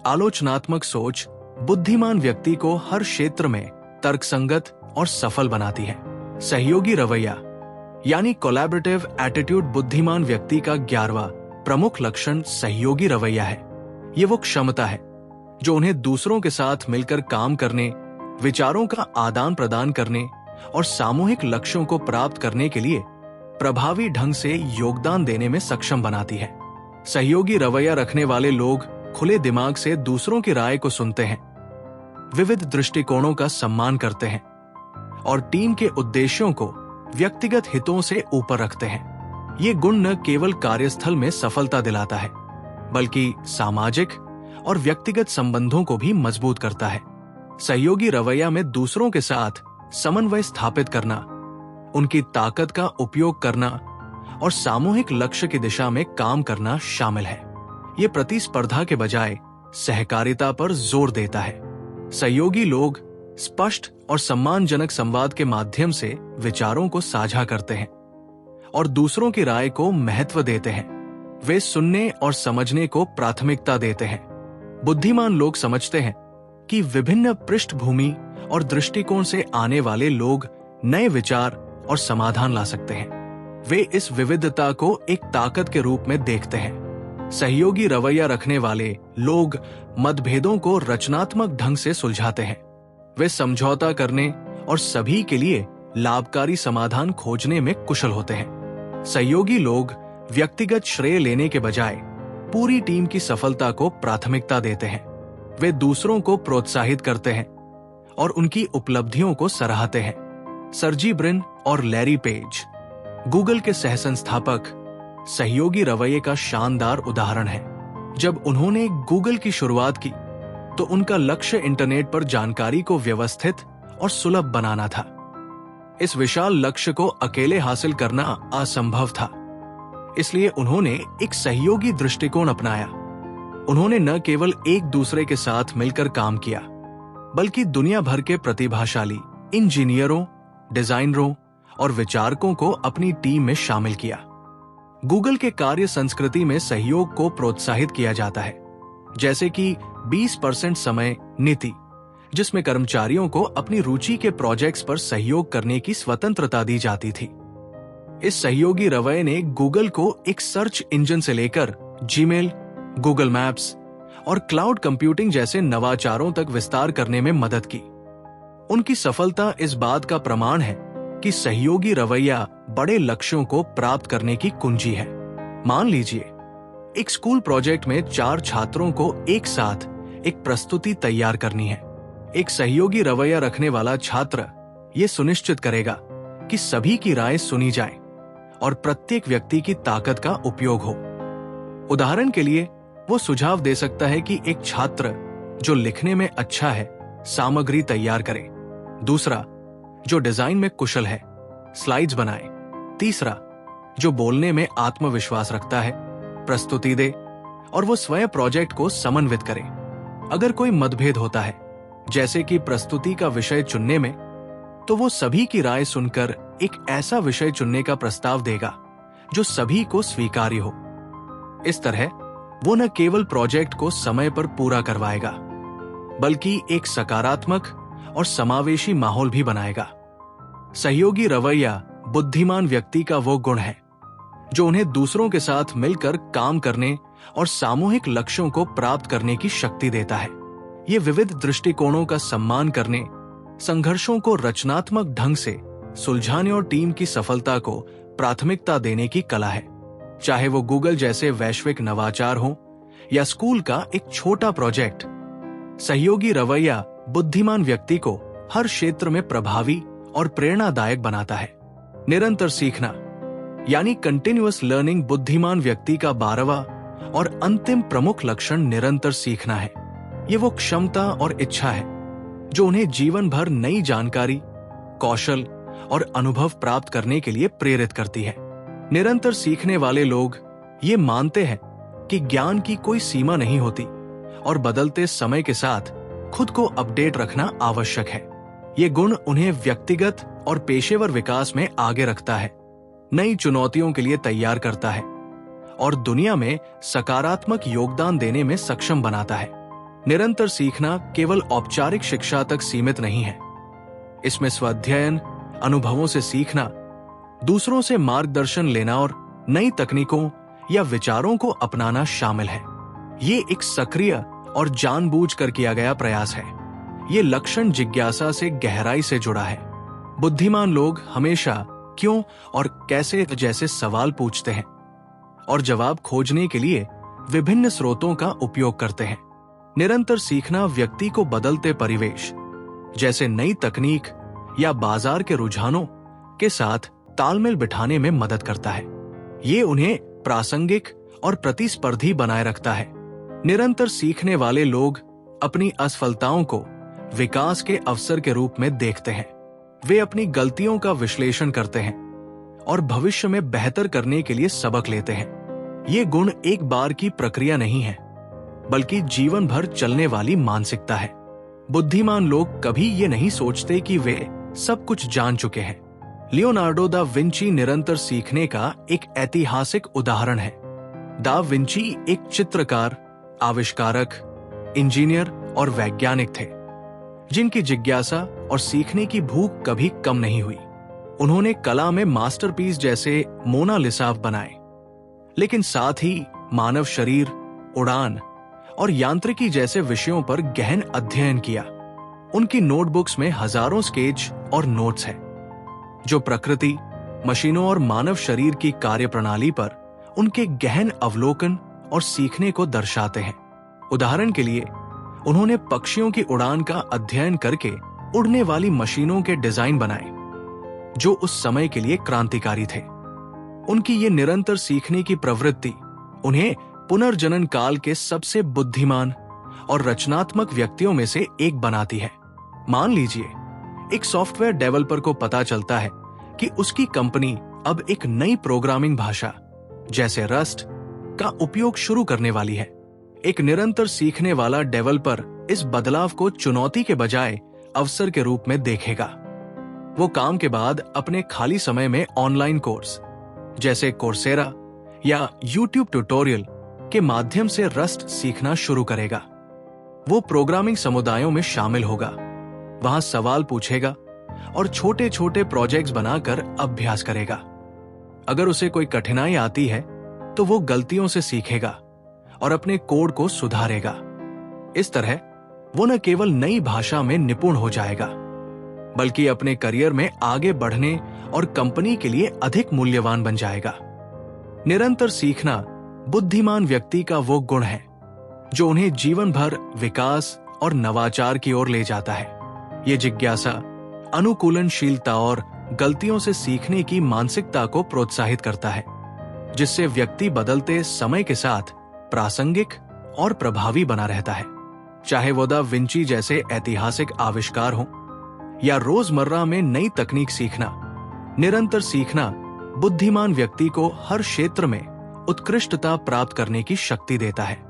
आलोचनात्मक सोच बुद्धिमान व्यक्ति को हर क्षेत्र में तर्कसंगत और सफल बनाती है। सहयोगी रवैया यानी कोलैबोरेटिव एटीट्यूड बुद्धिमान व्यक्ति का 11वां प्रमुख लक्षण सहयोगी रवैया है। ये वो क्षमता है जो उन्हें दूसरों के साथ मिलकर काम करने, विचारों का आदान प्रदान करने और सामूहिक लक्ष्यों को प्राप्त करने के लिए प्रभावी ढंग से योगदान देने में सक्षम बनाती है। सहयोगी रवैया रखने वाले लोग खुले दिमाग से दूसरों की राय को सुनते हैं, विविध दृष्टिकोणों का सम्मान करते हैं और टीम के उद्देश्यों को व्यक्तिगत हितों से ऊपर रखते हैं। ये गुण न केवल कार्यस्थल में सफलता दिलाता है, बल्कि सामाजिक और व्यक्तिगत संबंधों को भी मजबूत करता है। सहयोगी रवैया में दूसरों के साथ समन्वय स्थापित करना, उनकी ताकत का उपयोग करना और सामूहिक लक्ष्य की दिशा में काम करना शामिल है। ये प्रतिस्पर्धा के बजाय सहकारिता पर जोर देता है। सहयोगी लोग स्पष्ट और सम्मानजनक संवाद के माध्यम से विचारों को साझा करते हैं और दूसरों की राय को महत्व देते हैं। वे सुनने और समझने को प्राथमिकता देते हैं। बुद्धिमान लोग समझते हैं कि विभिन्न पृष्ठभूमि और दृष्टिकोण से आने वाले लोग नए विचार और समाधान ला सकते हैं। वे इस विविधता को एक ताकत के रूप में देखते हैं। सहयोगी रवैया रखने वाले लोग मतभेदों को रचनात्मक ढंग से सुलझाते हैं। वे समझौता करने और सभी के लिए लाभकारी समाधान खोजने में कुशल होते हैं। सहयोगी लोग व्यक्तिगत श्रेय लेने के बजाय पूरी टीम की सफलता को प्राथमिकता देते हैं। वे दूसरों को प्रोत्साहित करते हैं और उनकी उपलब्धियों को सराहते हैं। सर्जी ब्रिन और लैरी पेज, गूगल के सहसंस्थापक, सहयोगी रवैये का शानदार उदाहरण है। जब उन्होंने गूगल की शुरुआत की तो उनका लक्ष्य इंटरनेट पर जानकारी को व्यवस्थित और सुलभ बनाना था। इस विशाल लक्ष्य को अकेले हासिल करना असंभव था, इसलिए उन्होंने एक सहयोगी दृष्टिकोण अपनाया। उन्होंने न केवल एक दूसरे के साथ मिलकर काम किया, बल्कि दुनिया भर के प्रतिभाशाली इंजीनियरों, डिजाइनरों और विचारकों को अपनी टीम में शामिल किया। गूगल के कार्य संस्कृति में सहयोग को प्रोत्साहित किया जाता है, जैसे कि 20% समय नीति, जिसमें कर्मचारियों को अपनी रुचि के प्रोजेक्ट्स पर सहयोग करने की स्वतंत्रता दी जाती थी। इस सहयोगी रवैये ने गूगल को एक सर्च इंजन से लेकर जीमेल, गूगल मैप्स और क्लाउड कंप्यूटिंग जैसे नवाचारों तक विस्तार करने में मदद की। उनकी सफलता इस बात का प्रमाण है कि सहयोगी रवैया बड़े लक्ष्यों को प्राप्त करने की कुंजी है। मान लीजिए, एक स्कूल प्रोजेक्ट में 4 छात्रों को एक साथ एक प्रस्तुति तैयार करनी है। एक सहयोगी रवैया रखने वाला छात्र यह सुनिश्चित करेगा कि सभी की राय सुनी जाए और प्रत्येक व्यक्ति की ताकत का उपयोग हो। उदाहरण के लिए, वो सुझाव दे सकता है कि एक छात्र जो लिखने में अच्छा है, सामग्री तैयार करे। दूसरा, जो डिजाइन में कुशल है, स्लाइड्स बनाए। तीसरा, जो बोलने में आत्मविश्वास रखता है, प्रस्तुति दे और वो स्वयं प्रोजेक्ट को समन्वित करे। अगर कोई मतभेद होता है, जैसे कि प्रस्तुति का विषय चुनने में, तो वो सभी की राय सुनकर एक ऐसा विषय चुनने का प्रस्ताव देगा जो सभी को स्वीकार्य हो। इस तरह वो न केवल प्रोजेक्ट को समय पर पूरा करवाएगा, बल्कि एक सकारात्मक और समावेशी माहौल भी बनाएगा। सहयोगी रवैया बुद्धिमान व्यक्ति का वो गुण है जो उन्हें दूसरों के साथ मिलकर काम करने और सामूहिक लक्ष्यों को प्राप्त करने की शक्ति देता है। ये विविध दृष्टिकोणों का सम्मान करने, संघर्षों को रचनात्मक ढंग से सुलझाने और टीम की सफलता को प्राथमिकता देने की कला है। चाहे वो गूगल जैसे वैश्विक नवाचार हो या स्कूल का एक छोटा प्रोजेक्ट, सहयोगी रवैया बुद्धिमान व्यक्ति को हर क्षेत्र में प्रभावी और प्रेरणादायक बनाता है। निरंतर सीखना यानी कंटिन्यूअस लर्निंग बुद्धिमान व्यक्ति का 12वां और अंतिम प्रमुख लक्षण निरंतर सीखना है। ये वो क्षमता और इच्छा है जो उन्हें जीवन भर नई जानकारी, कौशल और अनुभव प्राप्त करने के लिए प्रेरित करती है। निरंतर सीखने वाले लोग ये मानते हैं कि ज्ञान की कोई सीमा नहीं होती और बदलते समय के साथ खुद को अपडेट रखना आवश्यक है। ये गुण उन्हें व्यक्तिगत और पेशेवर विकास में आगे रखता है, नई चुनौतियों के लिए तैयार करता है और दुनिया में सकारात्मक योगदान देने में सक्षम बनाता है। निरंतर सीखना केवल औपचारिक शिक्षा तक सीमित नहीं है। इसमें स्वाध्ययन, अनुभवों से सीखना, दूसरों से मार्गदर्शन लेना और नई तकनीकों या विचारों को अपनाना शामिल है। ये एक सक्रिय और जानबूझकर किया गया प्रयास है। ये लक्षण जिज्ञासा से गहराई से जुड़ा है। बुद्धिमान लोग हमेशा क्यों और कैसे जैसे सवाल पूछते हैं और जवाब खोजने के लिए विभिन्न स्रोतों का उपयोग करते हैं। निरंतर सीखना व्यक्ति को बदलते परिवेश, जैसे नई तकनीक या बाजार के रुझानों के साथ तालमेल बिठाने में मदद करता है। ये उन्हें प्रासंगिक और प्रतिस्पर्धी बनाए रखता है। निरंतर सीखने वाले लोग अपनी असफलताओं को विकास के अवसर के रूप में देखते हैं। वे अपनी गलतियों का विश्लेषण करते हैं और भविष्य में बेहतर करने के लिए सबक लेते हैं। ये गुण एक बार की प्रक्रिया नहीं है, बल्कि जीवन भर चलने वाली मानसिकता है। बुद्धिमान लोग कभी ये नहीं सोचते कि वे सब कुछ जान चुके हैं। लियोनार्डो दा विंची निरंतर सीखने का एक ऐतिहासिक उदाहरण है। दा विंची एक चित्रकार, आविष्कारक, इंजीनियर और वैज्ञानिक थे, जिनकी जिज्ञासा और सीखने की भूख कभी कम नहीं हुई। उन्होंने कला में मास्टरपीस जैसे मोनालिसा बनाए, लेकिन साथ ही मानव शरीर, उड़ान और यांत्रिकी जैसे विषयों पर गहन अध्ययन किया। उनकी नोटबुक्स में हजारों स्केच और नोट्स हैं, जो प्रकृति, मशीनों और मानव शरीर की कार्यप्रणाली पर उनके गहन अवलोकन और सीखने को दर्शाते हैं। उदाहरण के लिए, उन्होंने पक्षियों की उड़ान का अध्ययन करके उड़ने वाली मशीनों के डिजाइन बनाए, जो उस समय के लिए क्रांतिकारी थे। उनकी ये निरंतर सीखने की प्रवृत्ति उन्हें पुनर्जनन काल के सबसे बुद्धिमान और रचनात्मक व्यक्तियों में से एक बनाती है। मान लीजिए, एक सॉफ्टवेयर डेवलपर को पता चलता है कि उसकी कंपनी अब एक नई प्रोग्रामिंग भाषा जैसे रस्ट का उपयोग शुरू करने वाली है। एक निरंतर सीखने वाला डेवलपर इस बदलाव को चुनौती के बजाय अवसर के रूप में देखेगा। वो काम के बाद अपने खाली समय में ऑनलाइन कोर्स जैसे कोर्सेरा या यूट्यूब ट्यूटोरियल के माध्यम से रस्ट सीखना शुरू करेगा। वो प्रोग्रामिंग समुदायों में शामिल होगा, वहां सवाल पूछेगा और छोटे छोटे प्रोजेक्ट्स बनाकर अभ्यास करेगा। अगर उसे कोई कठिनाई आती है तो वो गलतियों से सीखेगा और अपने कोड को सुधारेगा। इस तरह वो न केवल नई भाषा में निपुण हो जाएगा, बल्कि अपने करियर में आगे बढ़ने और कंपनी के लिए अधिक मूल्यवान बन जाएगा। निरंतर सीखना बुद्धिमान व्यक्ति का वो गुण है जो उन्हें जीवन भर विकास और नवाचार की ओर ले जाता है। ये जिज्ञासा, अनुकूलनशीलता और गलतियों से सीखने की मानसिकता को प्रोत्साहित करता है, जिससे व्यक्ति बदलते समय के साथ प्रासंगिक और प्रभावी बना रहता है। चाहे वो दा विंची जैसे ऐतिहासिक आविष्कार हो या रोजमर्रा में नई तकनीक सीखना, निरंतर सीखना बुद्धिमान व्यक्ति को हर क्षेत्र में उत्कृष्टता प्राप्त करने की शक्ति देता है।